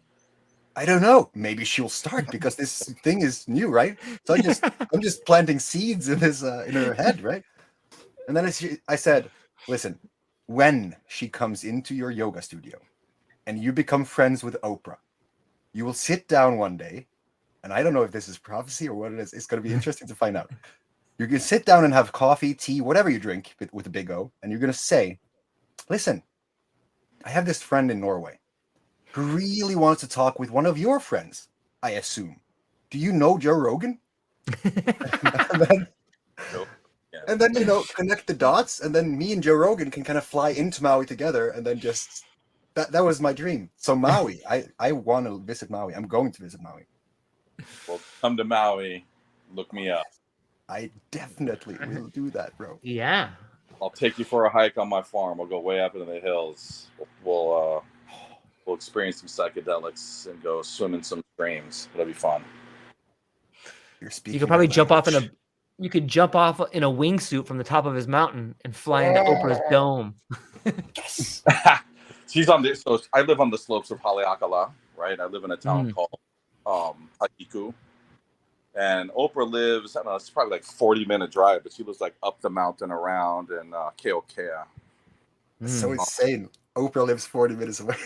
I don't know. Maybe she'll start because this thing is new, right? So I'm just planting seeds in this in her head, right? And then I said, listen, when she comes into your yoga studio and you become friends with Oprah, you will sit down one day, and I don't know if this is prophecy or what it is. It's going to be interesting to find out. You can sit down and have coffee, tea, whatever you drink with a big O, and you're going to say, listen, I have this friend in Norway who really wants to talk with one of your friends, I assume. Do you know Joe Rogan? And then, you know, connect the dots, and then me and Joe Rogan can kind of fly into Maui together, and then just that was my dream. So Maui, I want to visit Maui. I'm going to visit Maui. Well, come to Maui, look me up. I definitely will do that, bro. Yeah. I'll take you for a hike on my farm. We'll go way up into the hills. We'll experience some psychedelics and go swim in some streams. It'll be fun. You're speaking. You could probably jump off in a wingsuit from the top of his mountain and fly into Oprah's dome. Yes. She's on this. So I live on the slopes of Haleakala, right? I live in a town called Hakiku. And Oprah lives, I don't know, it's probably like 40-minute drive, but she lives like up the mountain around in Keokea. So insane. Oprah lives 40 minutes away.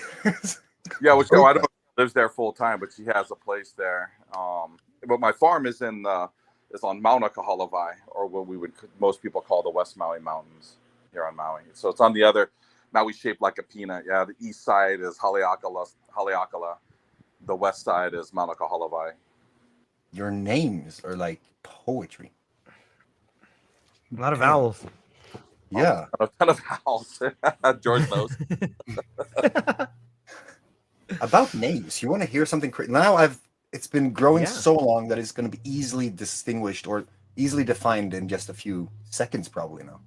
Yeah, which I don't know if she lives there full time, but she has a place there. But my farm is on Mauna Kahalavai, or what most people call the West Maui Mountains here on Maui. So it's on the other, Maui shaped like a peanut. Yeah, the east side is Haleakala. The west side is Mauna Kahalavai. Your names are like poetry. A lot of vowels. Yeah. A ton of vowels. George knows. About names, you want to hear something now? It's been growing so long that it's going to be easily distinguished or easily defined in just a few seconds, probably now.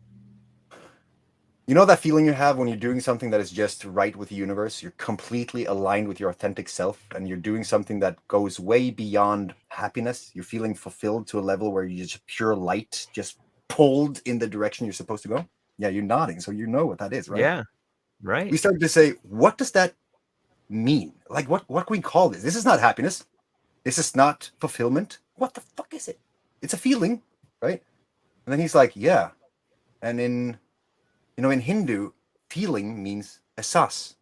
You know that feeling you have when you're doing something that is just right with the universe? You're completely aligned with your authentic self, and you're doing something that goes way beyond happiness. You're feeling fulfilled to a level where you're just pure light, just pulled in the direction you're supposed to go. Yeah, you're nodding, so you know what that is, right? Yeah, right. We started to say, what does that mean? Like, what can we call this? This is not happiness. This is not fulfillment. What the fuck is it? It's a feeling, right? And then he's like, yeah. And in Hindu, feeling means esas.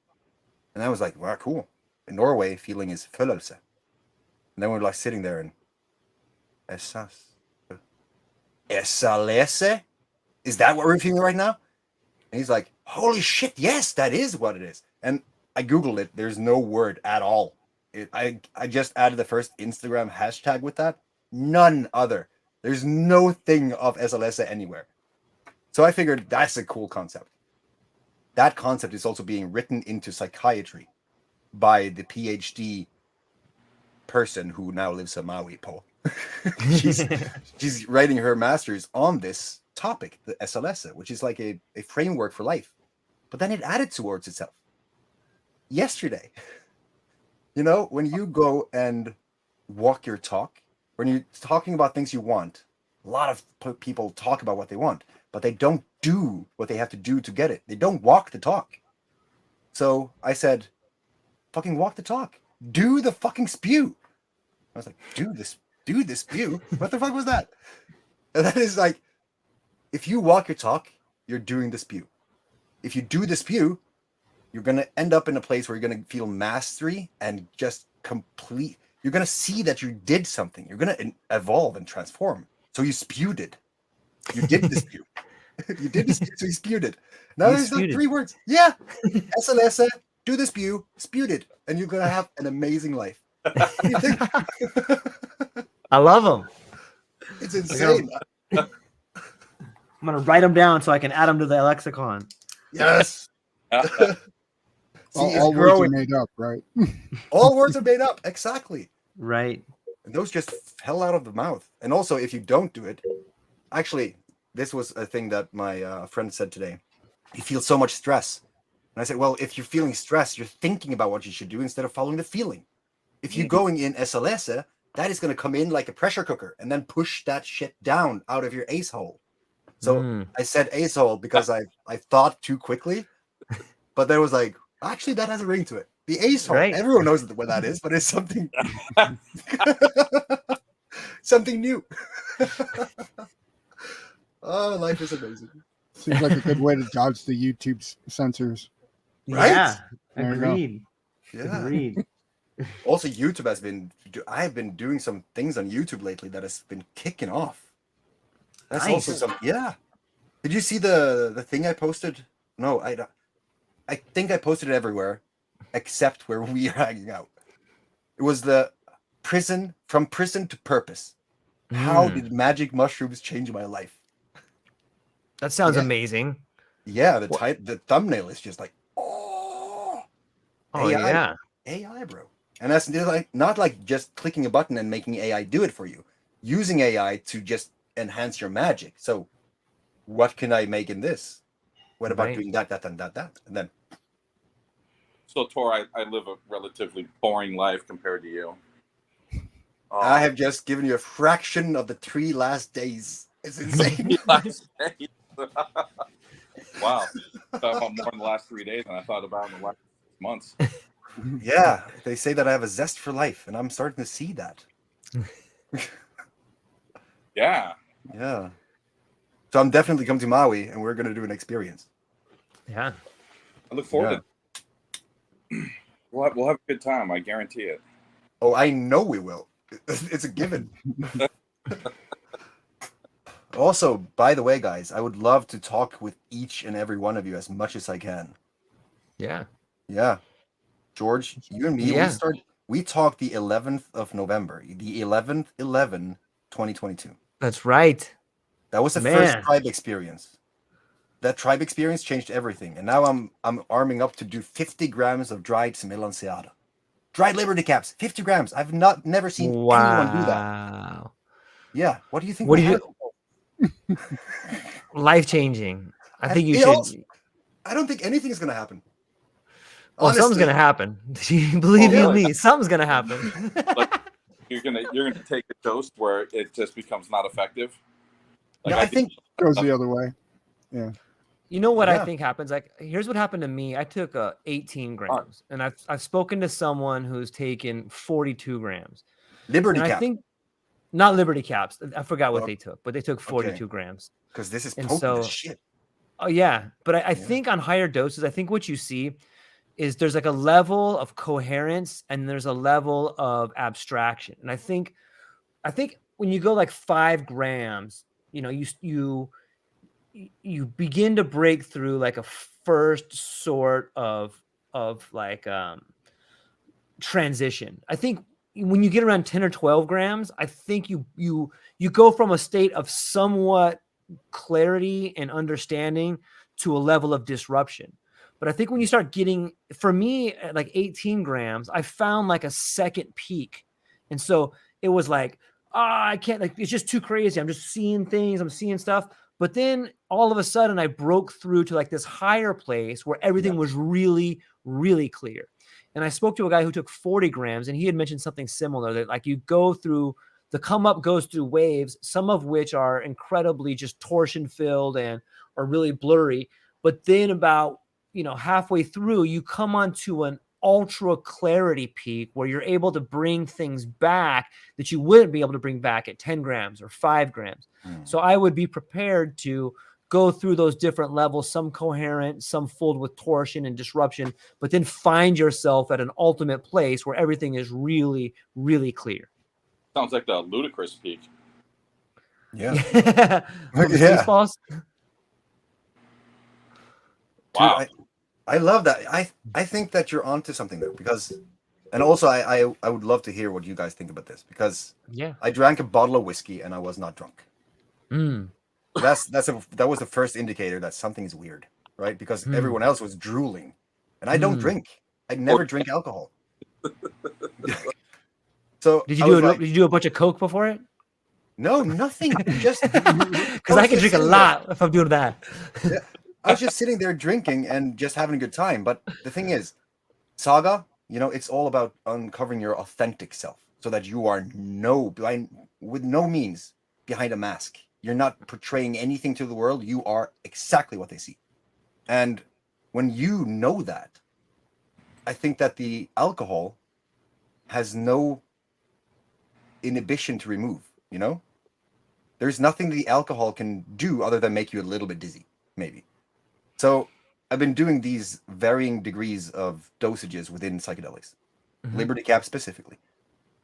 And I was like, wow, cool. In Norway, feeling is følelse. And then we're like sitting there and esas. Esalese? Is that what we're feeling right now? And he's like, holy shit, yes, that is what it is. And I Googled it. There's no word at all. I just added the first Instagram hashtag with that. None other. There's no thing of Esalese anywhere. So I figured that's a cool concept. That concept is also being written into psychiatry by the PhD person who now lives in Maui, Paul. she's writing her master's on this topic, the SLS, which is like a framework for life. But then it added towards itself. Yesterday, when you go and walk your talk, when you're talking about things you want, a lot of people talk about what they want, but they don't do what they have to do to get it. They don't walk the talk. So I said, fucking walk the talk. Do the fucking spew. I was like, do this do the spew. What the fuck was that? And that is like, if you walk your talk, you're doing the spew. If you do the spew, you're going to end up in a place where you're going to feel mastery and just complete. You're going to see that you did something. You're going to evolve and transform. So you spewed it. You did the spew. You did the spew, so you spewed it. Now there's like 3 words. Yeah. SLS, do the spew, spewed it. And you're going to have an amazing life. What do you think? I love them. It's insane. I'm gonna write them down so I can add them to the lexicon. Yes. All words are made up, right? All words are made up. Exactly. Right. And those just fell out of the mouth. And also, if you don't do it, actually, this was a thing that my friend said today. You feel so much stress. And I said, well, if you're feeling stress, you're thinking about what you should do instead of following the feeling. If you're going in SLS, that is going to come in like a pressure cooker and then push that shit down out of your ace hole. So I said ace hole because I thought too quickly, but there was like, actually, that has a ring to it. The ace hole. Right. Everyone knows what that is, but it's something something new. Oh, life is amazing. Seems like a good way to dodge the YouTube censors. Right? Yeah. There you go. Agreed. Yeah. Agreed. Also, YouTube has been. I've been doing some things on YouTube lately that has been kicking off. That's Nice. also some. Yeah. Did you see the thing I posted? No, I think I posted it everywhere, except where we are hanging out. It was the prison from prison to purpose. How did magic mushrooms change my life? That sounds amazing. Yeah, the thumbnail is just like, oh yeah. AI, bro. And that's like not like just clicking a button and making AI do it for you. Using AI to just enhance your magic. So, what can I make in this? What about doing that, and then? So, Tor, I live a relatively boring life compared to you. I have just given you a fraction of the 3 last days. It's insane. Wow. I thought about more in the last 3 days than I thought about in the last 6 months. Yeah, they say that I have a zest for life, and I'm starting to see that. Yeah. Yeah. So I'm definitely coming to Maui, and we're going to do an experience. Yeah. I look forward to it. We'll have a good time. I guarantee it. Oh, I know we will. It's a given. Also, by the way, guys, I would love to talk with each and every one of you as much as I can. Yeah. Yeah. George, you and me, we talked the 11th of November, the 11/11/2022. That's right. That was the first tribe experience. That tribe experience changed everything. And now I'm arming up to do 50 grams of dried Smilanceata. Dried liberty caps, 50 grams. I've never seen anyone do that. Yeah. What do you think? What do you life-changing. I think you should. Also, I don't think anything is going to happen. Oh, something's going to happen. Believe you me, something's going to happen. Like, you're gonna take a dose where it just becomes not effective. Like, I think it goes the other way. Yeah. You know what I think happens? Like, here's what happened to me. I took 18 grams, and I've spoken to someone who's taken 42 grams. Liberty cap. I think not Liberty caps. I forgot what they took, but they took 42 grams. Because this is potent as shit. Oh yeah, but I think on higher doses, I think what you see is there's like a level of coherence and there's a level of abstraction. And I think when you go like 5 grams, you know, you begin to break through like a first sort of like transition. I think when you get around 10 or 12 grams, I think you go from a state of somewhat clarity and understanding to a level of disruption. But I think when you start getting, for me, at like 18 grams, I found like a second peak. And so it was like, I can't, like, it's just too crazy. I'm just seeing things, I'm seeing stuff. But then all of a sudden I broke through to like this higher place where everything was really, really clear. And I spoke to a guy who took 40 grams and he had mentioned something similar, that like you go through, the come up goes through waves, some of which are incredibly just torsion filled and are really blurry. But then about, halfway through, you come onto ultra clarity peak where you're able to bring things back that you wouldn't be able to bring back at 10 grams or 5 grams. So I would be prepared to go through those different levels, some coherent, some filled with torsion and disruption, but then find yourself at an ultimate place where everything is really, really clear. Sounds like the ludicrous peak. Yeah. From the Yeah. Spaceballs. Wow. Dude, I love that. I think that you're onto something there because, and also I would love to hear what you guys think about this because Yeah. I drank a bottle of whiskey and I was not drunk. Mm. That was the first indicator that something is weird, right? Because everyone else was drooling, and I don't drink. I never drink alcohol. So Did you do a bunch of Coke before it? No, nothing. Just because I can drink a lot if I'm doing that. Yeah, I was just sitting there drinking and just having a good time. But the thing is, Saga, it's all about uncovering your authentic self, so that you are with no means behind a mask. You're not portraying anything to the world. You are exactly what they see. And when you know that, I think that the alcohol has no inhibition to remove, There's nothing the alcohol can do other than make you a little bit dizzy, maybe. So I've been doing these varying degrees of dosages within psychedelics, Liberty Cap specifically.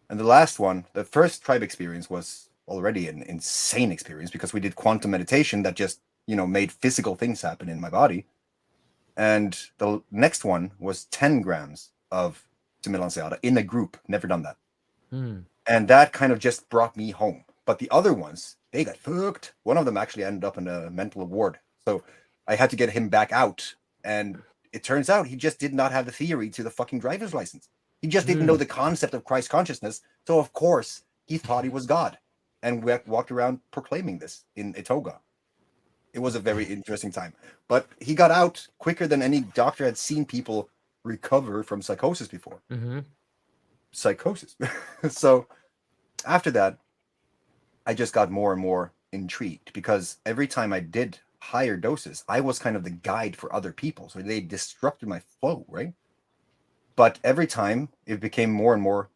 And the last one, the first tribe experience was already an insane experience because we did quantum meditation that just, made physical things happen in my body. And the next one was 10 grams of Timilanceata in a group. Never done that. And that kind of just brought me home. But the other ones, they got fucked. One of them actually ended up in a mental ward. So I had to get him back out. And it turns out he just did not have the theory to the fucking driver's license. He just didn't know the concept of Christ consciousness. So, of course, he thought he was God. And we walked around proclaiming this in a toga. It was a very interesting time. But he got out quicker than any doctor had seen people recover from psychosis before. Psychosis. So after that, I just got more and more intrigued because every time I did higher doses, I was kind of the guide for other people. So they disrupted my flow, right? But every time it became more and more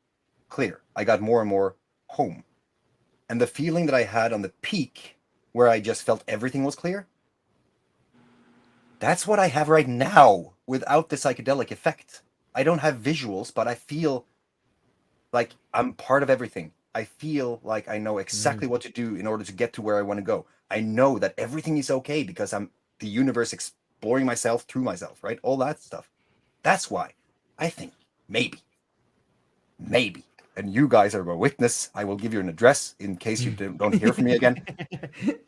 clear. I got more and more home. And the feeling that I had on the peak where I just felt everything was clear, that's what I have right now without the psychedelic effect. I don't have visuals, but I feel like I'm part of everything. I feel like I know exactly what to do in order to get to where I want to go. I know that everything is okay because I'm the universe exploring myself through myself, right? All that stuff. That's why I think maybe, and you guys are a witness, I will give you an address in case you don't hear from me again.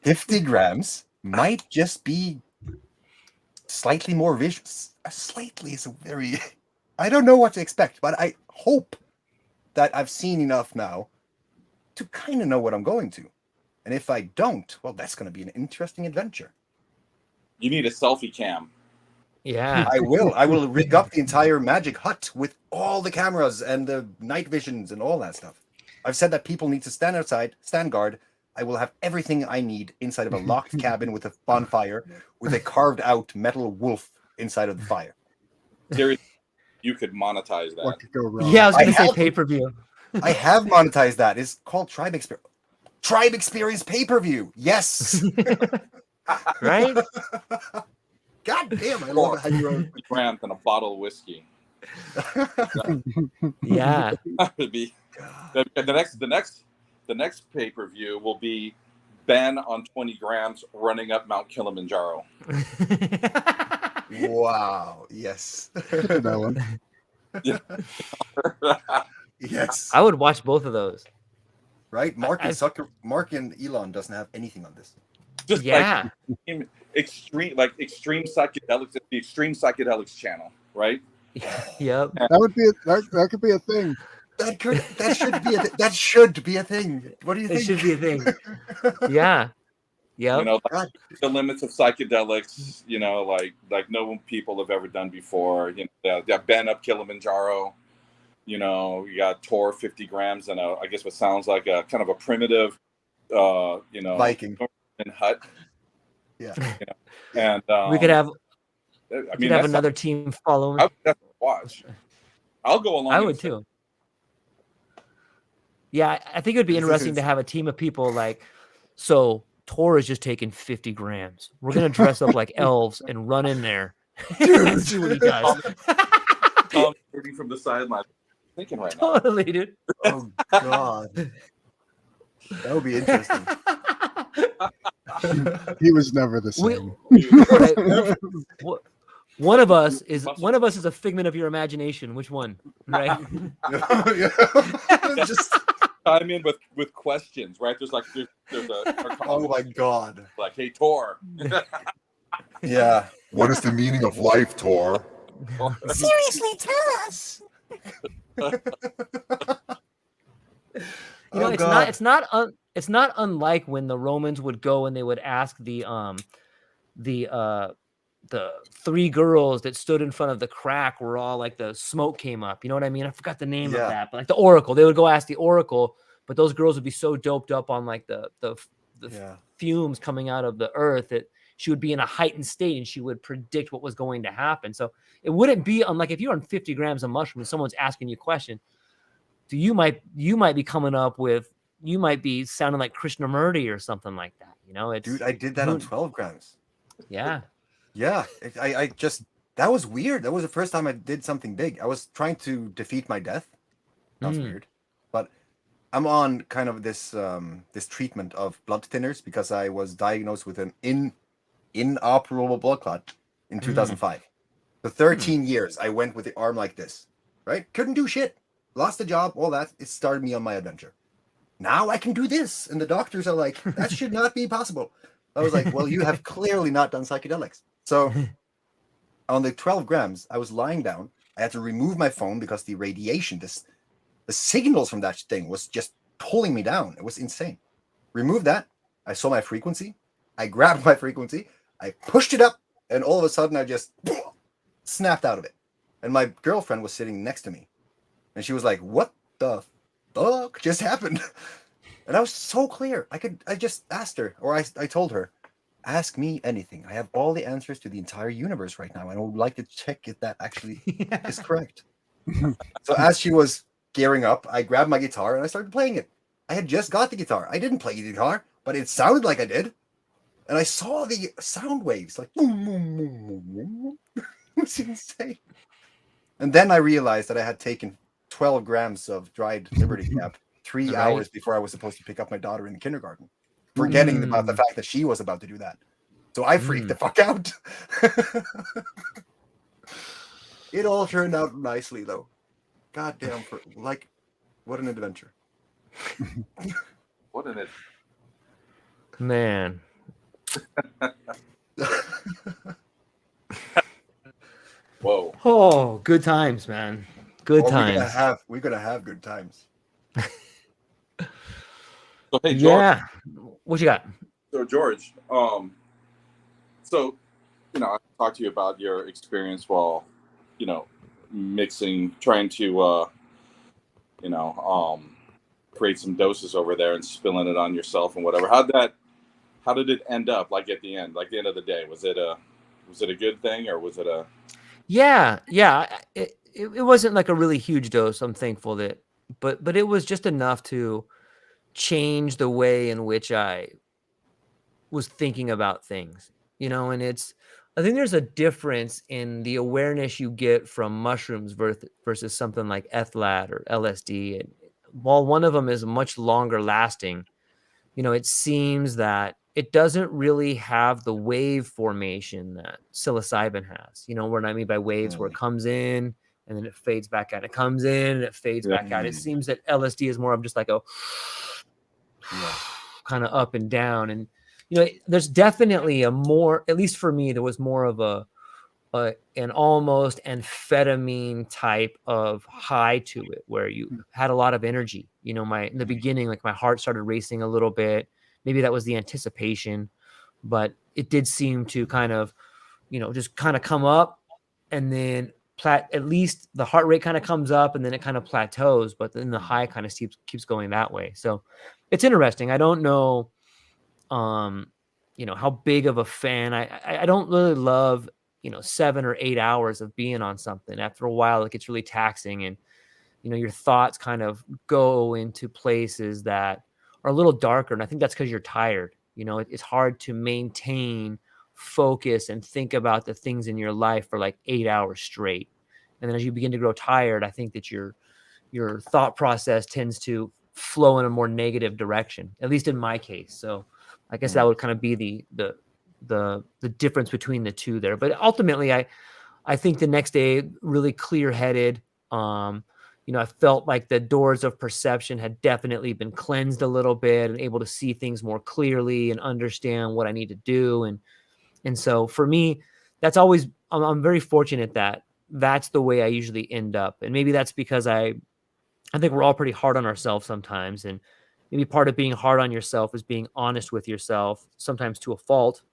50 grams might just be slightly more vicious. Slightly is a very, I don't know what to expect, but I hope that I've seen enough now to kind of know what I'm going to. And if I don't, well, that's going to be an interesting adventure. You need a selfie cam. Yeah. I will rig up the entire magic hut with all the cameras and the night visions and all that stuff. I've said that people need to stand outside, stand guard. I will have everything I need inside of a locked cabin with a bonfire with a carved out metal wolf inside of the fire. Seriously, you could monetize that. What could go wrong? Yeah, I was going to say have- pay-per-view. I have monetized that. It's called Tribe Experience. Tribe Experience pay-per-view. Yes. Right? God damn, I love how you wrote. Grams and a bottle of whiskey. Yeah. That would be the next pay-per-view will be Ben on 20 grams running up Mount Kilimanjaro. Wow. Yes. That one. Yeah. Yes. I would watch both of those. Right? Mark and Elon doesn't have anything on this. Just Yeah. like extreme psychedelics, the Extreme Psychedelics channel, right? Yep. That could be a thing. That should be a thing. What do you think? It should be a thing. Yeah. Yep. Like the limits of psychedelics, like no people have ever done before. Ben up Kilimanjaro. You got Tor 50 grams and I guess what sounds like a kind of a primitive, Viking hut. Yeah. And we could have I mean, that's another team following. I would definitely watch. I'll go along. I and would say- too. Yeah, I think it would be interesting to have a team of people like, so Tor is just taking 50 grams. We're gonna dress up like elves and run in there and see what he does. Tom hurting from the sideline, thinking right now. Totally, dude. Oh God, that would be interesting. He was never the We- same. right, one of us is a figment of your imagination. Which one? Right? Just, Chime in with questions, right? There's a oh my God. like, hey Tor. Yeah. What is the meaning of life, Tor? Seriously, tell us. You know, Oh, it's God. not unlike when the Romans would go and they would ask the three girls that stood in front of the crack where all like the smoke came up. You know what I mean? I forgot the name of Yeah. that, but like the oracle, they would go ask the oracle, but those girls would be so doped up on like the Yeah. fumes coming out of the earth that she would be in a heightened state and she would predict what was going to happen. So it wouldn't be unlike if you're on 50 grams of mushroom and someone's asking you a question. You might be coming up with, you might be sounding like Krishnamurti or something like that. You know, it's Dude, I did that on 12 grams. yeah. Yeah. I just, that was weird. That was the first time I did something big. I was trying to defeat my death. That's weird. But I'm on kind of this this treatment of blood thinners because I was diagnosed with an inoperable blood clot in 2005. For 13 years, I went with the arm like this, right? Couldn't do shit. Lost the job, all that. It started me on my adventure. Now I can do this. And the doctors are like, that should not be possible. I was like, well, you have clearly not done psychedelics. So on the 12 grams, I was lying down. I had to remove my phone because the radiation, the signals from that thing was just pulling me down. It was insane. Remove that. I saw my frequency. I grabbed my frequency. I pushed it up. And all of a sudden, I just snapped out of it. And my girlfriend was sitting next to me. And she was like, what the fuck just happened? And I was so clear. I just asked her, or I told her, ask me anything. I have all the answers to the entire universe right now. And I would like to check if that actually is correct. So as she was gearing up, I grabbed my guitar and I started playing it. I had just got the guitar. I didn't play the guitar, but it sounded like I did. And I saw the sound waves like boom, boom, boom, boom, boom. It was insane. And then I realized that I had taken 12 grams of dried Liberty Cap 3 hours before I was supposed to pick up my daughter in kindergarten, forgetting about the fact that she was about to do that. So I freaked the fuck out. It all turned out nicely, though. God damn, what an adventure. What an Man. whoa. Oh, good times, man. Good times. We're gonna have good times. So hey George. Yeah. What you got? So George, so I talked to you about your experience while, mixing, trying to, create some doses over there and spilling it on yourself and whatever. How did it end up? Like at the end, like the end of the day, was it a good thing or was it a? Yeah. It wasn't like a really huge dose. I'm thankful that, but it was just enough to change the way in which I was thinking about things, and I think there's a difference in the awareness you get from mushrooms versus something like ethlat or LSD. And while one of them is much longer lasting, it seems that it doesn't really have the wave formation that psilocybin has. You know what I mean by waves, where it comes in and then it fades back out. It comes in and it fades back out. It seems that LSD is more of just like a kind of up and down. And there's definitely at least for me, there was more of an almost amphetamine type of high to it, where you had a lot of energy. In the beginning, like my heart started racing a little bit. Maybe that was the anticipation, but it did seem to kind of, just kind of come up, and then at least the heart rate kind of comes up, and then it kind of plateaus, but then the high kind of keeps going that way. So it's interesting. I don't know, how big of a fan. I don't really love 7 or 8 hours of being on something. After a while, it gets really taxing, and your thoughts kind of go into places that are a little darker. And I think that's because you're tired. It's hard to maintain focus and think about the things in your life for like 8 hours straight. And then as you begin to grow tired, I think that your thought process tends to flow in a more negative direction, at least in my case. So I guess that would kind of be the difference between the two there. But ultimately, I think the next day, really clear-headed. I felt like the doors of perception had definitely been cleansed a little bit and able to see things more clearly and understand what I need to do. And so for me, that's always, I'm very fortunate that that's the way I usually end up. And maybe that's because I think we're all pretty hard on ourselves sometimes. And maybe part of being hard on yourself is being honest with yourself, sometimes to a fault.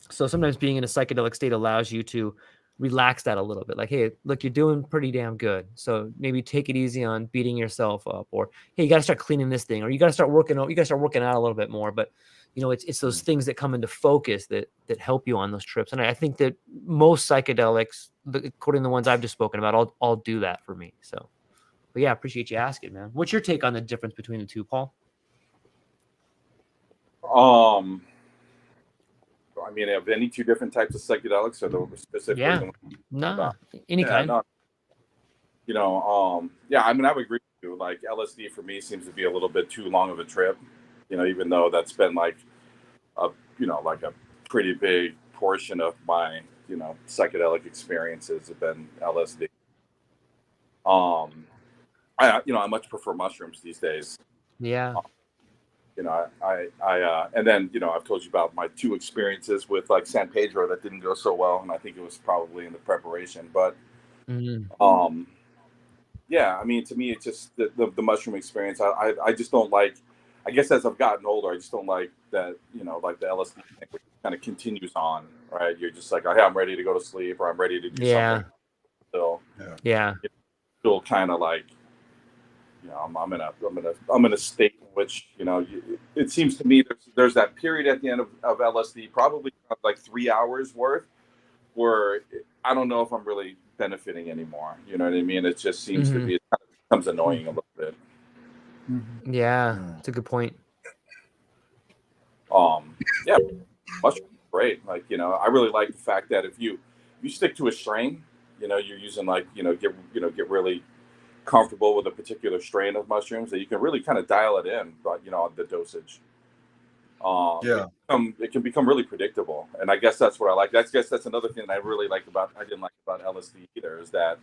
So sometimes being in a psychedelic state allows you to relax that a little bit. Like, hey, look, you're doing pretty damn good. So maybe take it easy on beating yourself up, or, hey, you got to start cleaning this thing, or you got to start working out. You got to start working out a little bit more. But it's those things that come into focus that help you on those trips. And I think that most psychedelics, according to the ones I've just spoken about, all do that for me. So, but yeah, I appreciate you asking, man. What's your take on the difference between the two, Paul? I mean, of any two different types of psychedelics, or the specific? Yeah, any kind. No. I mean, I would agree with you. Like LSD for me seems to be a little bit too long of a trip. Even though that's been like a pretty big portion of my psychedelic experiences have been LSD. I much prefer mushrooms these days. Yeah. And then I've told you about my 2 experiences with like San Pedro that didn't go so well, and I think it was probably in the preparation. But yeah, I mean, to me, it's just the mushroom experience. I just don't like. I guess as I've gotten older, I just don't like that. Like the LSD thing, which kind of continues on, right? You're just like, hey, I'm ready to go to sleep, or I'm ready to do something. So still kind of like. I'm in a state in which it seems to me there's that period at the end of LSD, probably like 3 hours worth, where I don't know if I'm really benefiting anymore. You know what I mean? It just seems to be, it kind of becomes annoying a little bit. Yeah, that's a good point. Yeah, mushrooms are great. Like I really like the fact that if you stick to a strain, you're using like get really comfortable with a particular strain of mushrooms, that you can really kind of dial it in, but the dosage. It can become really predictable, and I guess that's what I like. That's another thing that I didn't like about LSD either, is that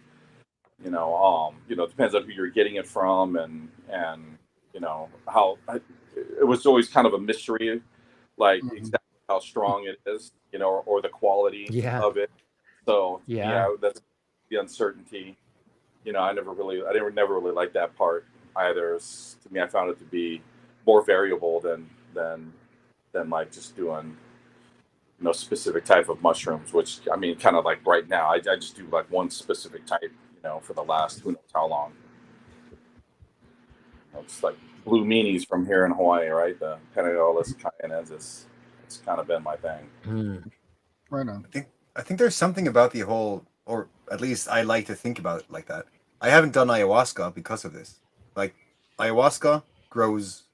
it depends on who you're getting it from, and how it was always kind of a mystery, like exactly how strong it is, or the quality of it. So that's the uncertainty. I never really liked that part either. To me, I found it to be more variable than like just doing specific type of mushrooms. Which I mean, kind of like right now, I just do like one specific type, for the last who knows how long. It's like blue meanies from here in Hawaii, right? The Panagolas cayenensis. It's kind of been my thing. Right on. I think there's something about the whole, or at least I like to think about it like that. I haven't done ayahuasca because of this. Like, ayahuasca grows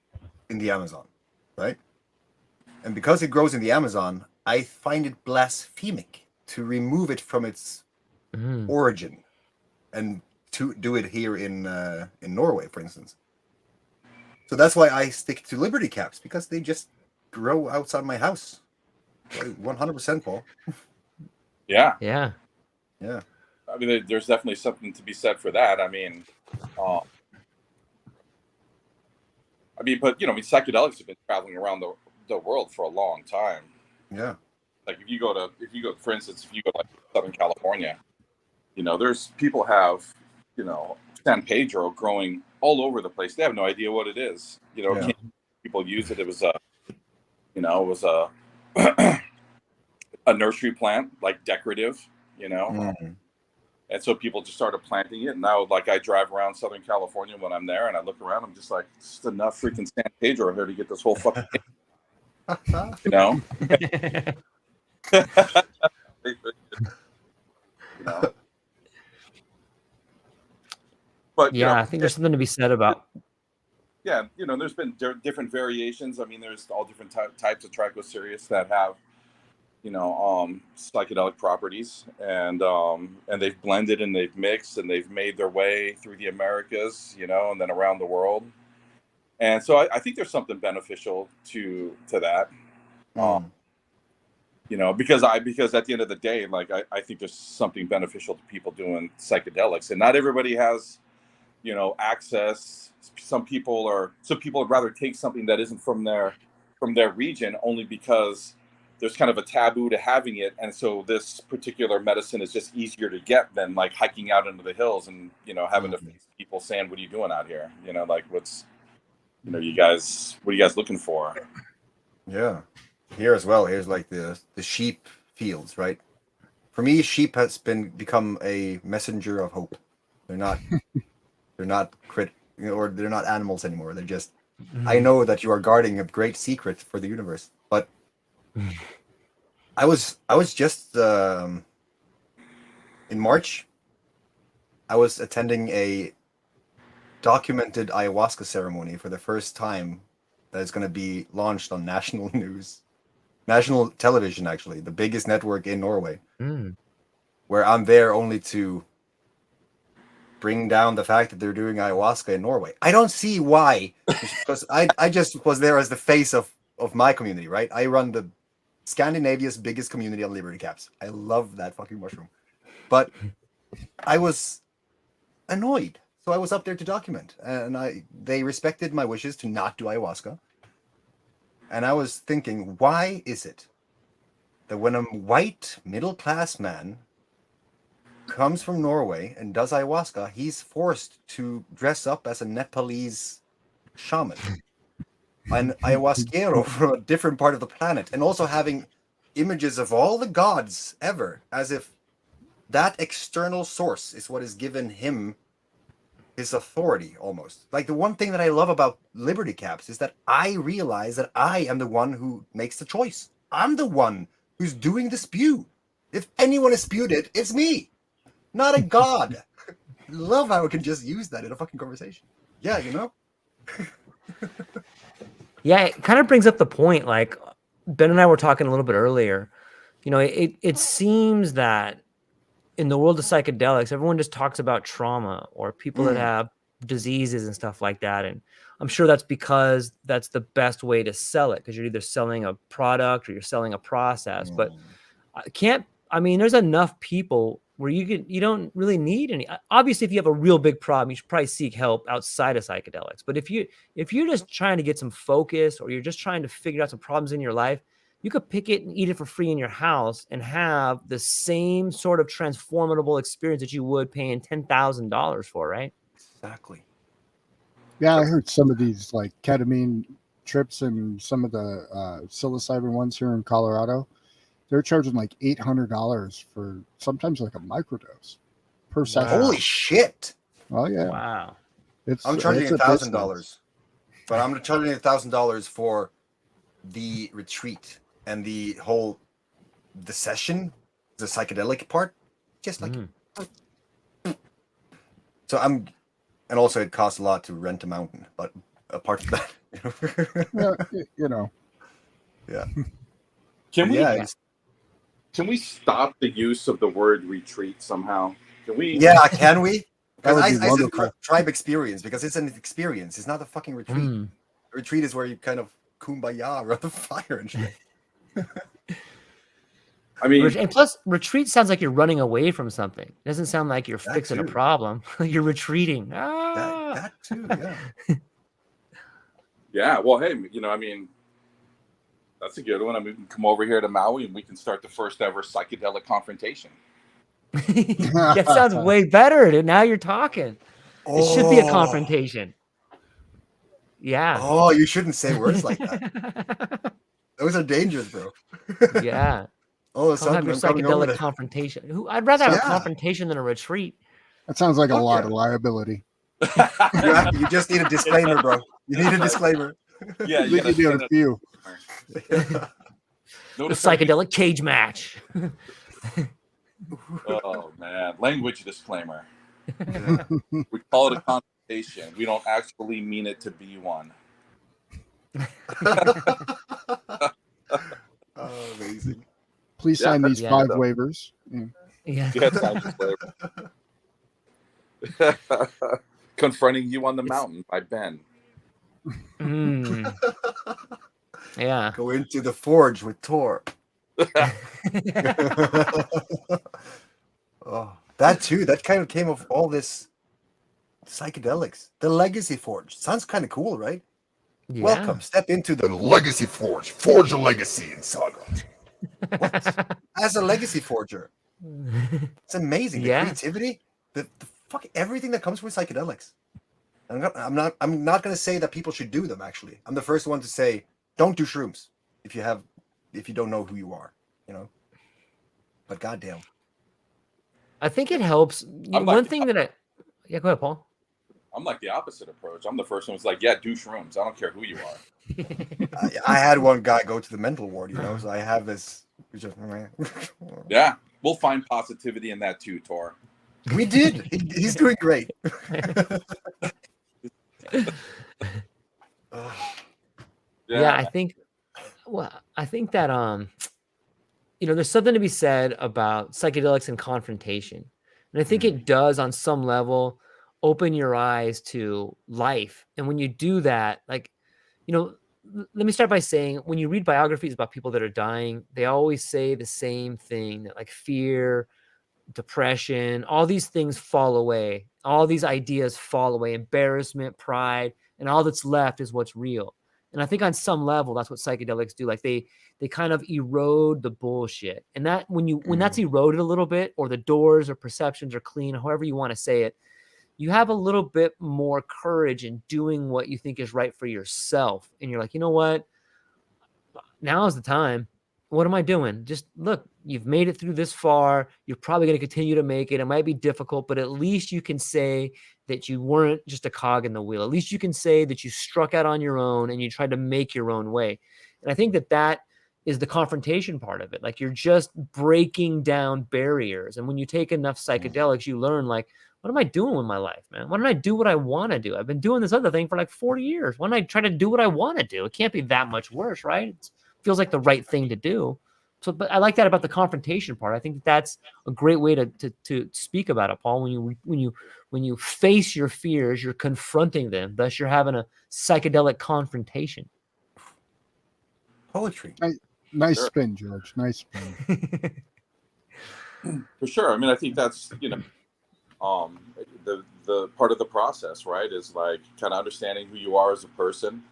in the Amazon, right? And because it grows in the Amazon, I find it blasphemic to remove it from its origin and to do it here in Norway, for instance. So that's why I stick to Liberty caps, because they just grow outside my house. 100%, Paul. Yeah. I mean, there's definitely something to be said for that. I mean, but psychedelics have been traveling around the world for a long time. Yeah. Like if you go for instance, if you go like Southern California, there's people have, San Pedro growing all over the place. They have no idea what it is. People use it. It was a nursery plant, like decorative, and so people just started planting it. And now, like, I drive around Southern California when I'm there, and I look around, I'm just like, it's just enough freaking San Pedro here to get this whole fucking thing. you know. But Yeah, I think there's something to be said about. yeah, you know, there's been different variations. I mean, there's all different types of Trichocereus that have, you know, psychedelic properties, and they've blended and they've mixed and they've made their way through the Americas, you know, and then around the world. And so I think there's something beneficial to that, you know, because at the end of the day, like I think there's something beneficial to people doing psychedelics, and not everybody has, you know, access. Some people would rather take something that isn't from their region, only because there's kind of a taboo to having it, and so this particular medicine is just easier to get than like hiking out into the hills and, you know, having to face people saying, "What are you doing out here?" You know, like what are you guys looking for? Yeah, here as well. Here's like the sheep fields, right? For me, sheep has become a messenger of hope. They're not they're not they're not animals anymore. They're just, I know that you are guarding a great secret for the universe. But I was just in March, I was attending a documented ayahuasca ceremony for the first time that is going to be launched on national television, actually, the biggest network in Norway, where I'm there only to bring down the fact that they're doing ayahuasca in Norway. I don't see why, because I just was there as the face of my community, right? I run the Scandinavia's biggest community on Liberty Caps. I love that fucking mushroom. But I was annoyed. So I was up there to document, and they respected my wishes to not do ayahuasca. And I was thinking, why is it that when a white middle-class man comes from Norway and does ayahuasca, he's forced to dress up as a Nepalese shaman, an ayahuasquero from a different part of the planet, and also having images of all the gods ever, as if that external source is what has given him his authority, almost. Like, the one thing that I love about Liberty Caps is that I realize that I am the one who makes the choice. I'm the one who's doing the spew. If anyone is spewed it's me, not a god. Love how we can just use that in a fucking conversation. Yeah, you know? Yeah, it kind of brings up the point. Like, Ben and I were talking a little bit earlier. You know, it seems that in the world of psychedelics, everyone just talks about trauma or people that have diseases and stuff like that. And I'm sure that's because that's the best way to sell it, because you're either selling a product or you're selling a process. But there's enough people where you don't really need any. Obviously, if you have a real big problem, you should probably seek help outside of psychedelics. But if you're just trying to get some focus, or you're just trying to figure out some problems in your life, you could pick it and eat it for free in your house and have the same sort of transformable experience that you would paying $10,000 for, right? Exactly. Yeah, I heard some of these like ketamine trips and some of the psilocybin ones here in Colorado. They're charging like $800 for sometimes like a microdose per session. Holy shit! Oh yeah. Wow. I'm charging $1,000, but I'm charging $1,000 for the retreat and the session, the psychedelic part, just like. So and also it costs a lot to rent a mountain, but apart from that, you know. Yeah. Can we stop the use of the word retreat somehow? Can we? Yeah, can we? That would be I wonderful. said tribe experience because it's an experience. It's not a fucking retreat. A retreat is where you kind of kumbaya around the fire and shit. I mean, And plus, retreat sounds like you're running away from something. It doesn't sound like you're fixing a problem. You're retreating. That too, yeah. yeah. Well, hey, you know, I mean, that's a good one. I mean, we can come over here to Maui and we can start the first ever psychedelic confrontation. That sounds way better. Dude. Now you're talking. It should be a confrontation. Yeah. Oh, you shouldn't say words like that. Those are dangerous, bro. Yeah. Oh, Come have your psychedelic confrontation. I'd rather have a confrontation than a retreat. That sounds like a lot of liability. You just need a disclaimer, bro. You need a disclaimer. Yeah, you need a few. The psychedelic cage match. Oh man, language disclaimer. We call it a conversation. We don't actually mean it to be one. Oh, amazing. Please Yeah, sign these yeah. 5 waivers. Yeah. Yeah. Yes, I just Confronting You on the Mountain by Ben. Mm. Yeah. Go into the forge with Tor. Oh, that too. That kind of came of all this psychedelics. The Legacy Forge sounds kind of cool, right? Yeah. Welcome. Step into The the Legacy Forge. Forge a legacy in Saga. what? As a legacy forger. It's amazing. The Yeah. creativity, the fuck everything that comes with psychedelics. I'm not gonna say that people should do them. Actually, I'm the first one to say don't do shrooms if you don't know who you are, you know. But goddamn, I think it helps. I'm One like- thing that yeah, go ahead, Paul. I'm like the opposite approach. I'm the first one who's like, yeah, do shrooms. I don't care who you are. I had one guy go to the mental ward, you know. So I have this. Yeah, we'll find positivity in that too, Tor. We did. He's doing great. Yeah, I think that there's something to be said about psychedelics and confrontation. And I think it does on some level open your eyes to life. And when you do that, like, let me start by saying when you read biographies about people that are dying, they always say the same thing, that like fear, depression, all these things fall away. All these ideas fall away, embarrassment, pride, and all that's left is what's real. And I think on some level, that's what psychedelics do. Like they kind of erode the bullshit. And that when that's eroded a little bit, or the doors or perceptions are clean, however you want to say it, you have a little bit more courage in doing what you think is right for yourself. And you're like, you know what? Now is the time. What am I doing? Just look, you've made it through this far. You're probably going to continue to make it. It might be difficult, but at least you can say that you weren't just a cog in the wheel. At least you can say that you struck out on your own and you tried to make your own way. And I think that is the confrontation part of it. Like you're just breaking down barriers. And when you take enough psychedelics, you learn like, what am I doing with my life, man? Why don't I do what I want to do? I've been doing this other thing for like 40 years. Why don't I try to do what I want to do? It can't be that much worse, right? It feels like the right thing to do. So, but I like that about the confrontation part. I think that's a great way to speak about it, Paul. When you face your fears, you're confronting them. Thus, you're having a psychedelic confrontation. Poetry. Nice spin, George. Nice spin. For sure. I mean, I think that's the part of the process, right? Is like kind of understanding who you are as a person.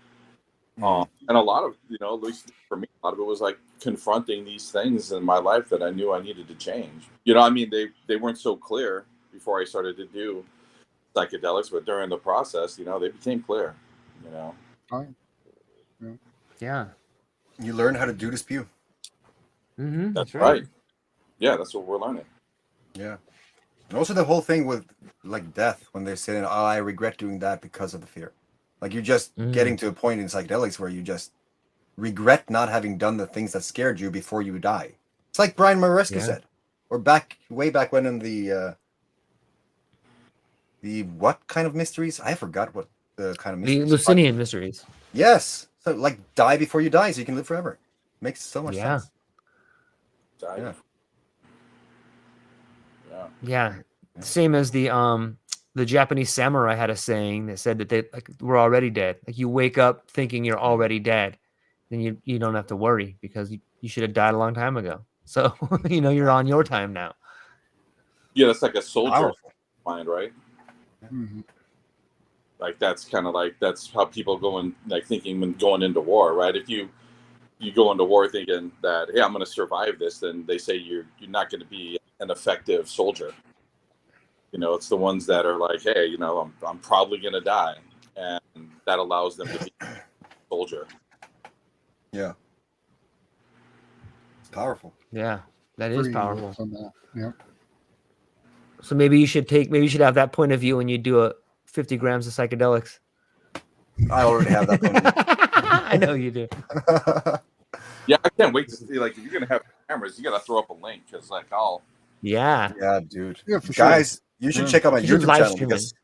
And a lot of, at least for me, a lot of it was like confronting these things in my life that I knew I needed to change. I mean, they weren't so clear before I started to do psychedelics, but during the process, they became clear, Fine. Yeah. You learn how to do the spew. Mm-hmm, That's right. Yeah, that's what we're learning. Yeah. And also the whole thing with like death, when they're saying, "Oh, I regret doing that because of the fear." Like you're just getting to a point in psychedelics where you just regret not having done the things that scared you before you die. It's like Brian Maresca said, or way back when in the what kind of mysteries? I forgot what the kind of mysteries. The Lucinian mysteries. Yes. So like die before you die so you can live forever. Makes so much sense. Yeah. Yeah. Same as the Japanese samurai had a saying that said that they we're already dead. Like you wake up thinking you're already dead, then you don't have to worry because you should have died a long time ago. So you're on your time now. Yeah, that's like a soldier Powerful. mind, right? Mhm. Like that's kind of like that's how people go in, like thinking when going into war, right? If you go into war thinking that, hey, I'm going to survive this, then they say you're not going to be an effective soldier. It's the ones that are like, hey, I'm probably going to die, and that allows them to be a soldier. Yeah. It's powerful. Yeah, that is Free powerful. on that. Yeah. So maybe you should have that point of view when you do 50 grams of psychedelics. I already have that point of view. I know you do. Yeah, I can't wait to see. Like, if you're going to have cameras, you got to throw up a link because, like, I'll Yeah. Yeah, dude. Yeah, for sure. Guys, you should Yeah. check out my You should YouTube live channel stream it. because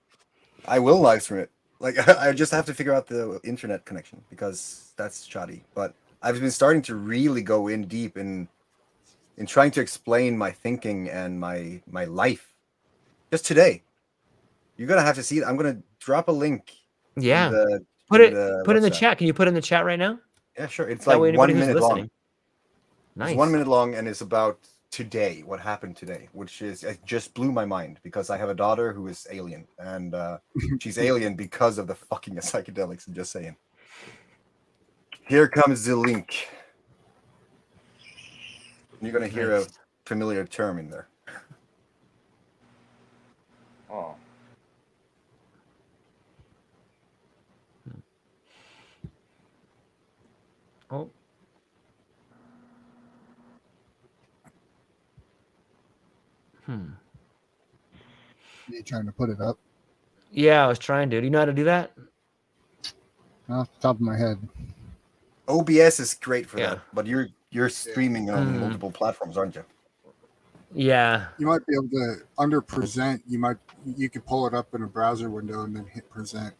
I will live stream it. Like I just have to figure out the internet connection because that's shoddy. But I've been starting to really go in deep in trying to explain my thinking and my life. Just today. You're gonna have to see it. I'm gonna drop a link. Yeah. In the, Put in it the in the WhatsApp. chat. Can you put it in the chat right now? Yeah, sure. It's That like way 1 anybody who's minute long. listening. Nice. It's 1 minute long, and it's about today, what happened today, which is it just blew my mind because I have a daughter who is alien, and she's alien because of the fucking psychedelics. I'm just saying. Here comes the link. You're gonna hear a familiar term in there. Oh. Oh. You trying to put it up? Yeah, I was trying to. Do you know how to do that? Off the top of my head. OBS is great for Yeah. that, but you're streaming on multiple platforms, aren't you? Yeah. You might be able to under present. You could pull it up in a browser window and then hit present.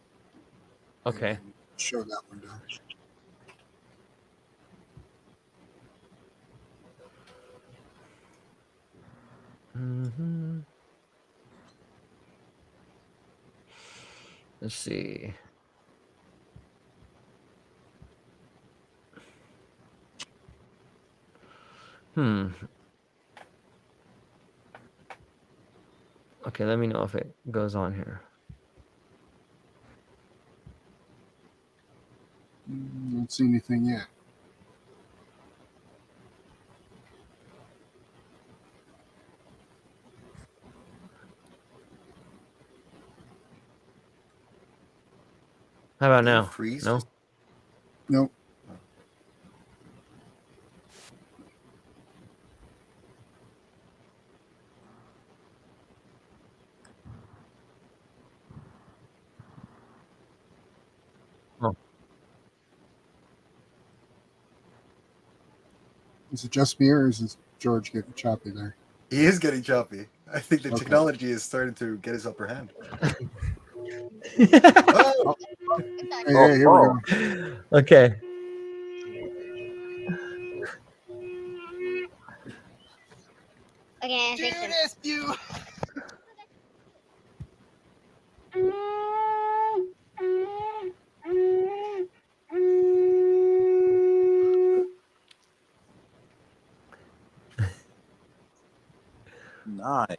Okay. And show that window. Mm-hmm. Let's see. Okay, let me know if it goes on here. Don't see anything yet. How about now? Freeze? No? Nope. Oh. Is it just me or is George getting choppy there? He is getting choppy. I think the Okay. technology is starting to get his upper hand. Hey, here we go. Okay. Okay, Judas, you. Nice.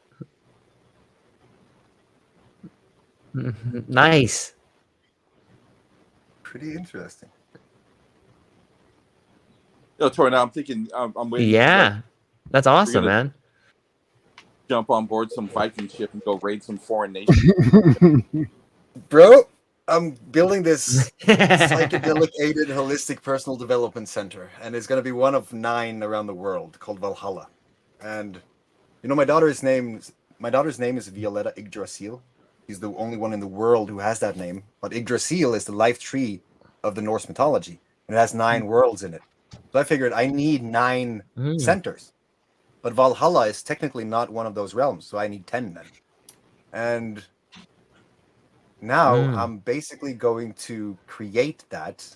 Nice. Pretty interesting. Yo, Tori, now I'm thinking I'm waiting. Yeah. That's awesome, gonna- man. Jump on board some Viking ship and go raid some foreign nation. Bro, I'm building this psychedelic aided holistic personal development center, and it's going to be one of 9 around the world called Valhalla. And you know, my daughter's name is Violetta Yggdrasil. She's the only one in the world who has that name. But Yggdrasil is the life tree of the Norse mythology, and it has 9 worlds in it. So I figured I need 9 centers. But Valhalla is technically not one of those realms, so I need 10 then. And now I'm basically going to create that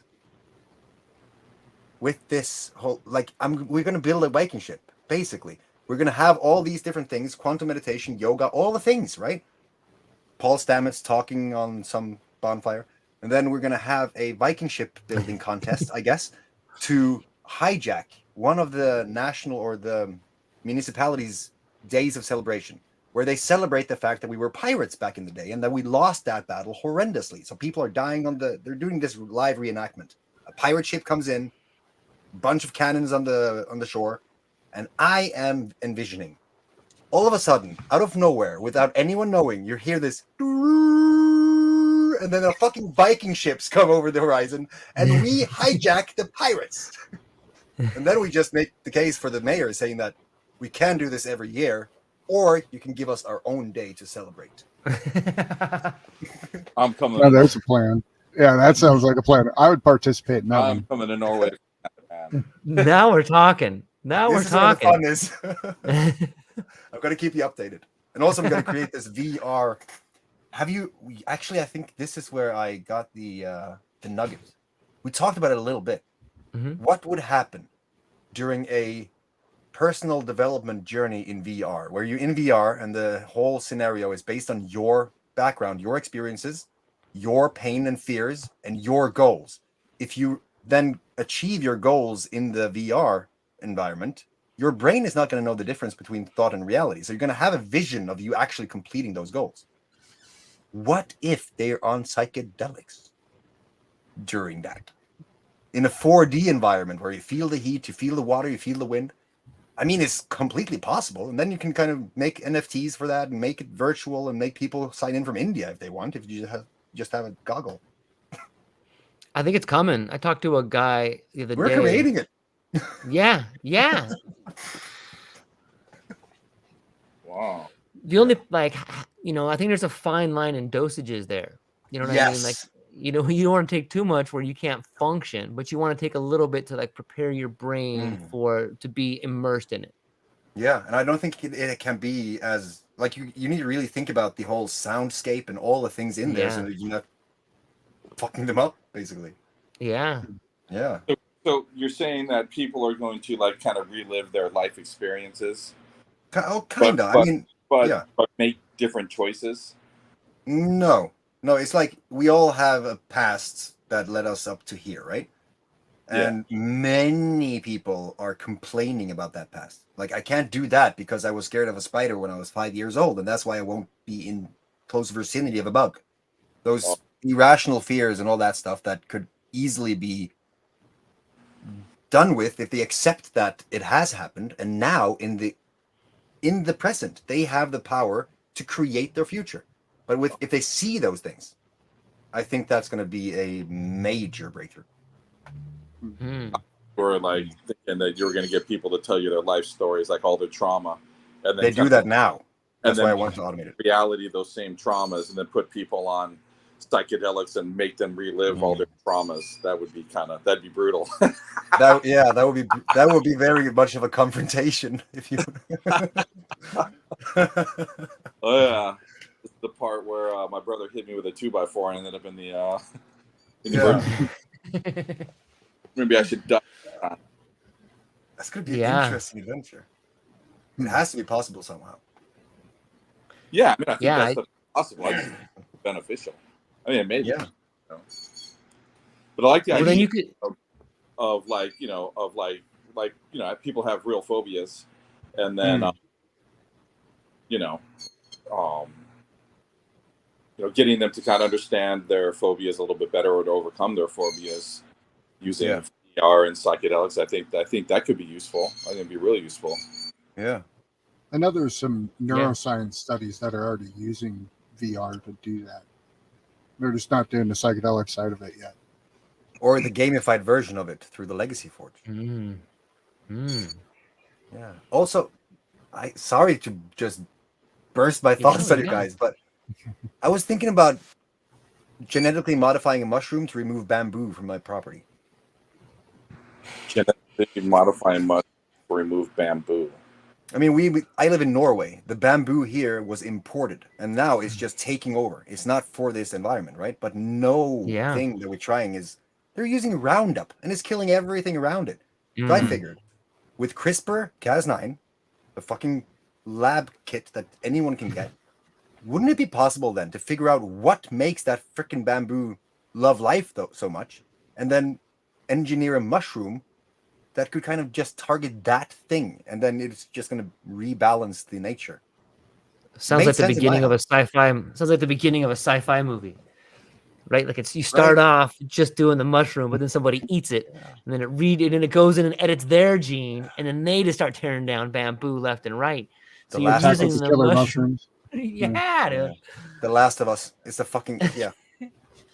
with this whole, like, we're going to build a Viking ship, basically. We're going to have all these different things, quantum meditation, yoga, all the things, right? Paul Stamets talking on some bonfire. And then we're going to have a Viking ship building contest, I guess, to hijack one of the national or the municipalities' days of celebration, where they celebrate the fact that we were pirates back in the day and that we lost that battle horrendously. So people are dying they're doing this live reenactment. A pirate ship comes in, bunch of cannons on the shore, and I am envisioning all of a sudden, out of nowhere, without anyone knowing, you hear this, and then the fucking Viking ships come over the horizon, and we hijack the pirates. And then we just make the case for the mayor saying that we can do this every year, or you can give us our own day to celebrate. I'm coming. Oh, there's a plan. Yeah, that sounds like a plan. I would participate in that I'm one. coming to Norway. Man. Now we're talking. Now This we're is where the talking. fun is. I've got to keep you updated. And also, I'm going to create this VR. Actually, I think this is where I got the nugget. We talked about it a little bit. Mhm. What would happen during a personal development journey in VR, where you're in VR and the whole scenario is based on your background, your experiences, your pain and fears, and your goals? If you then achieve your goals in the VR environment, your brain is not going to know the difference between thought and reality. So you're going to have a vision of you actually completing those goals. What if they're on psychedelics during that? In a 4D environment where you feel the heat, you feel the water, you feel the wind. I mean, it's completely possible. And then you can kind of make NFTs for that and make it virtual and make people sign in from India if they want, if you just have a goggle. I think it's coming. I talked to a guy the other We're day. creating it. Yeah, yeah. Wow. The only I think there's a fine line in dosages there. You know what I mean? Like, Yes. you don't want to take too much where you can't function, but you want to take a little bit to like prepare your brain to be immersed in it. Yeah, and I don't think it can be as like you need to really think about the whole soundscape and all the things in there so that you're not fucking them up, basically. Yeah. Yeah. So you're saying that people are going to like kind of relive their life experiences? Oh, kind of. I mean, but make different choices? No, it's like we all have a past that led us up to here, right? And many people are complaining about that past. Like, I can't do that because I was scared of a spider when I was 5 years old, and that's why I won't be in close vicinity of a bug. Those irrational fears and all that stuff that could easily be done with if they accept that it has happened, and now in the present they have the power to create their future. But if they see those things, I think that's going to be a major breakthrough. Or like thinking that you're going to get people to tell you their life stories, like all their trauma, and then they do that now. That's why I want to automate it. Reality of those same traumas, and then put people on psychedelics and make them relive all their traumas. That'd be brutal. that would be very much of a confrontation if you. Oh yeah, this is the part where my brother hit me with a 2x4 and ended up in the. Maybe I should die. That's gonna be an interesting adventure. It has to be possible somehow. Yeah, I mean, I think that's possible. I just think it's beneficial. I mean, maybe. Yeah. But I like the idea then you could... of people have real phobias, and then getting them to kind of understand their phobias a little bit better or to overcome their phobias using VR and psychedelics. I think that could be useful. I think it'd be really useful. Yeah. I know there's some neuroscience studies that are already using VR to do that. They're just not doing the psychedelic side of it yet. Or the gamified version of it through the Legacy Forge. Yeah. Also, sorry to just burst my thoughts on you guys, but I was thinking about genetically modifying a mushroom to remove bamboo from my property. Genetically modifying mushroom to remove bamboo. I mean, I live in Norway. The bamboo here was imported, and now it's just taking over. It's not for this environment, right? But thing that we're trying is they're using Roundup, and it's killing everything around it. So I figured, with CRISPR Cas9, the fucking lab kit that anyone can get, wouldn't it be possible then to figure out what makes that freaking bamboo love life so much, and then engineer a mushroom that could kind of just target that thing, and then it's just going to rebalance the nature. Sounds like the beginning of a sci-fi. Sounds like the beginning of a sci-fi movie, right? Like you start off just doing the mushroom, but then somebody eats it, and then it goes in and edits their gene, and then they just start tearing down bamboo left and right. So you're using the mushrooms. Yeah, dude. The Last of Us is the fucking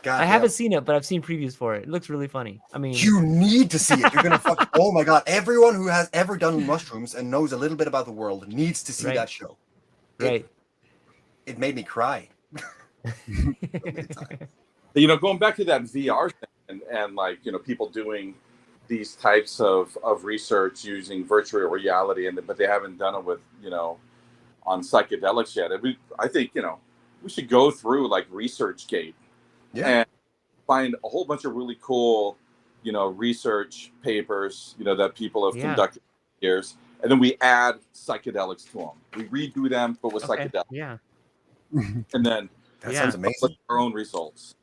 God, I haven't seen it, but I've seen previews for it. It looks really funny. I mean, you need to see it. You're gonna oh my God! Everyone who has ever done mushrooms and knows a little bit about the world needs to see that show. Right. It made me cry. Going back to that VR thing and people doing these types of research using virtual reality, but they haven't done it with psychedelics yet. I think, we should go through like ResearchGate and find a whole bunch of really cool, research papers, that people have conducted for years. And then we add psychedelics to them. We redo them, but with psychedelics. Yeah. And then that sounds amazing. Our own results.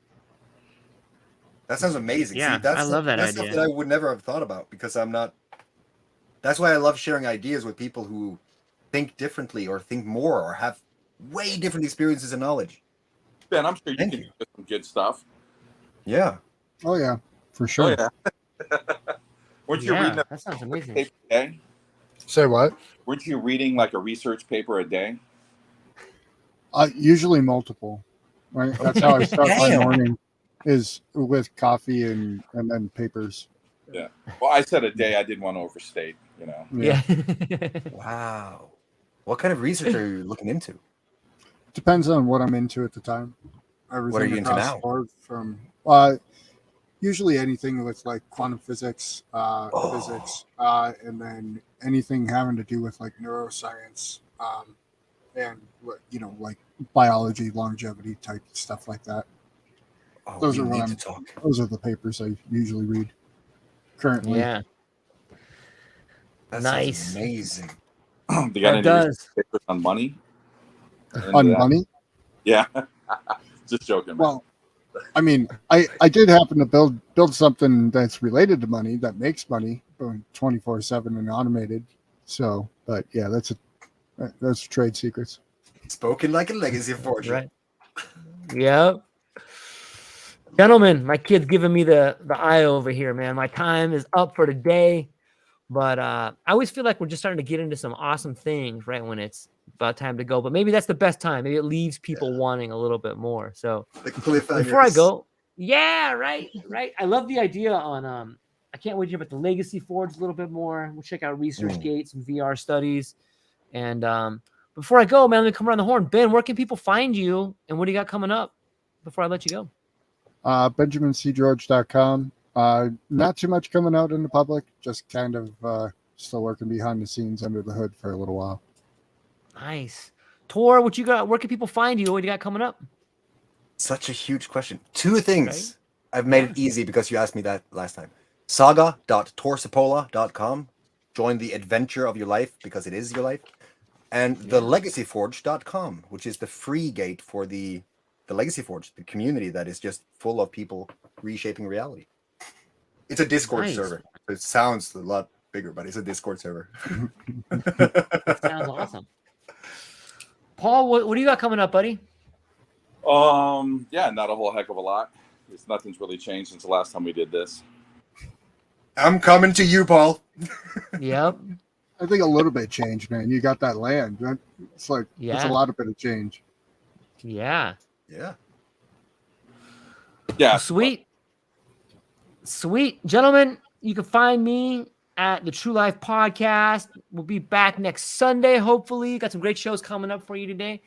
That sounds amazing. Yeah, See, that's I love that that's idea. stuff that I would never have thought about because I'm not. That's why I love sharing ideas with people who think differently or think more or have way different experiences and knowledge. Ben, I'm sure you can do some good stuff. Yeah. Oh yeah, for sure. Oh, yeah. Weren't you reading that sounds amazing. paper a day? Say what? Weren't you reading like a research paper a day? Usually multiple. Right. That's how I start my morning, is with coffee and then papers. Yeah. Well, I said a day. I didn't want to overstate. Yeah. Wow. What kind of research are you looking into? Depends on what I'm into at the time. Everything What are you into across now? the board from usually anything with like quantum physics, physics, and then anything having to do with like neuroscience, and like biology, longevity type stuff like that. Oh, Those we are need what to talk. Those are the papers I usually read currently. Yeah. That Nice. sounds amazing. They got It any does. papers on money? On money? Yeah. Just joking. Man. Well, I mean, I did happen to build something that's related to money, that makes money 24/7 and automated. So, but yeah, that's trade secrets. Spoken like a legacy fortune. Right. Yep. Gentlemen, my kid's giving me the eye over here, man. My time is up for today. But I always feel like we're just starting to get into some awesome things, right, when it's about time to go. But maybe that's the best time. Maybe it leaves people wanting a little bit more. So before I go, right. I love the idea on I can't wait to hear about the Legacy Forge a little bit more. We'll check out ResearchGate, some VR studies. And before I go, man, let me come around the horn. Ben, where can people find you, and what do you got coming up before I let you go? BenjaminCGeorge.com. Not too much coming out in the public, just kind of still working behind the scenes under the hood for a little while. Nice. Tor, what you got? Where can people find you? What do you got coming up? Such a huge question. Two things. Right? I've made it easy because you asked me that last time. Saga.torsapola.com. Join the adventure of your life because it is your life. And thelegacyforge.com, which is the free gate for the Legacy Forge, the community that is just full of people reshaping reality. It's a Discord server. It sounds a lot bigger, but it's a Discord server. That sounds awesome. Paul, what do you got coming up, buddy? Yeah, not a whole heck of a lot. Nothing's really changed since the last time we did this. I'm coming to you, Paul. Yep. I think a little bit changed, man. You got that land. It's like it's a lot of bit of change. Yeah. Yeah. Yeah. Sweet. Gentlemen, you can find me at the True Life Podcast. We'll be back next Sunday, hopefully. Got some great shows coming up for you today.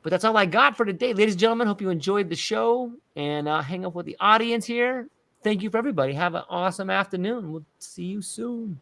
But that's all I got for today. Ladies and gentlemen, hope you enjoyed the show. And hang up with the audience here. Thank you for everybody. Have an awesome afternoon. We'll see you soon.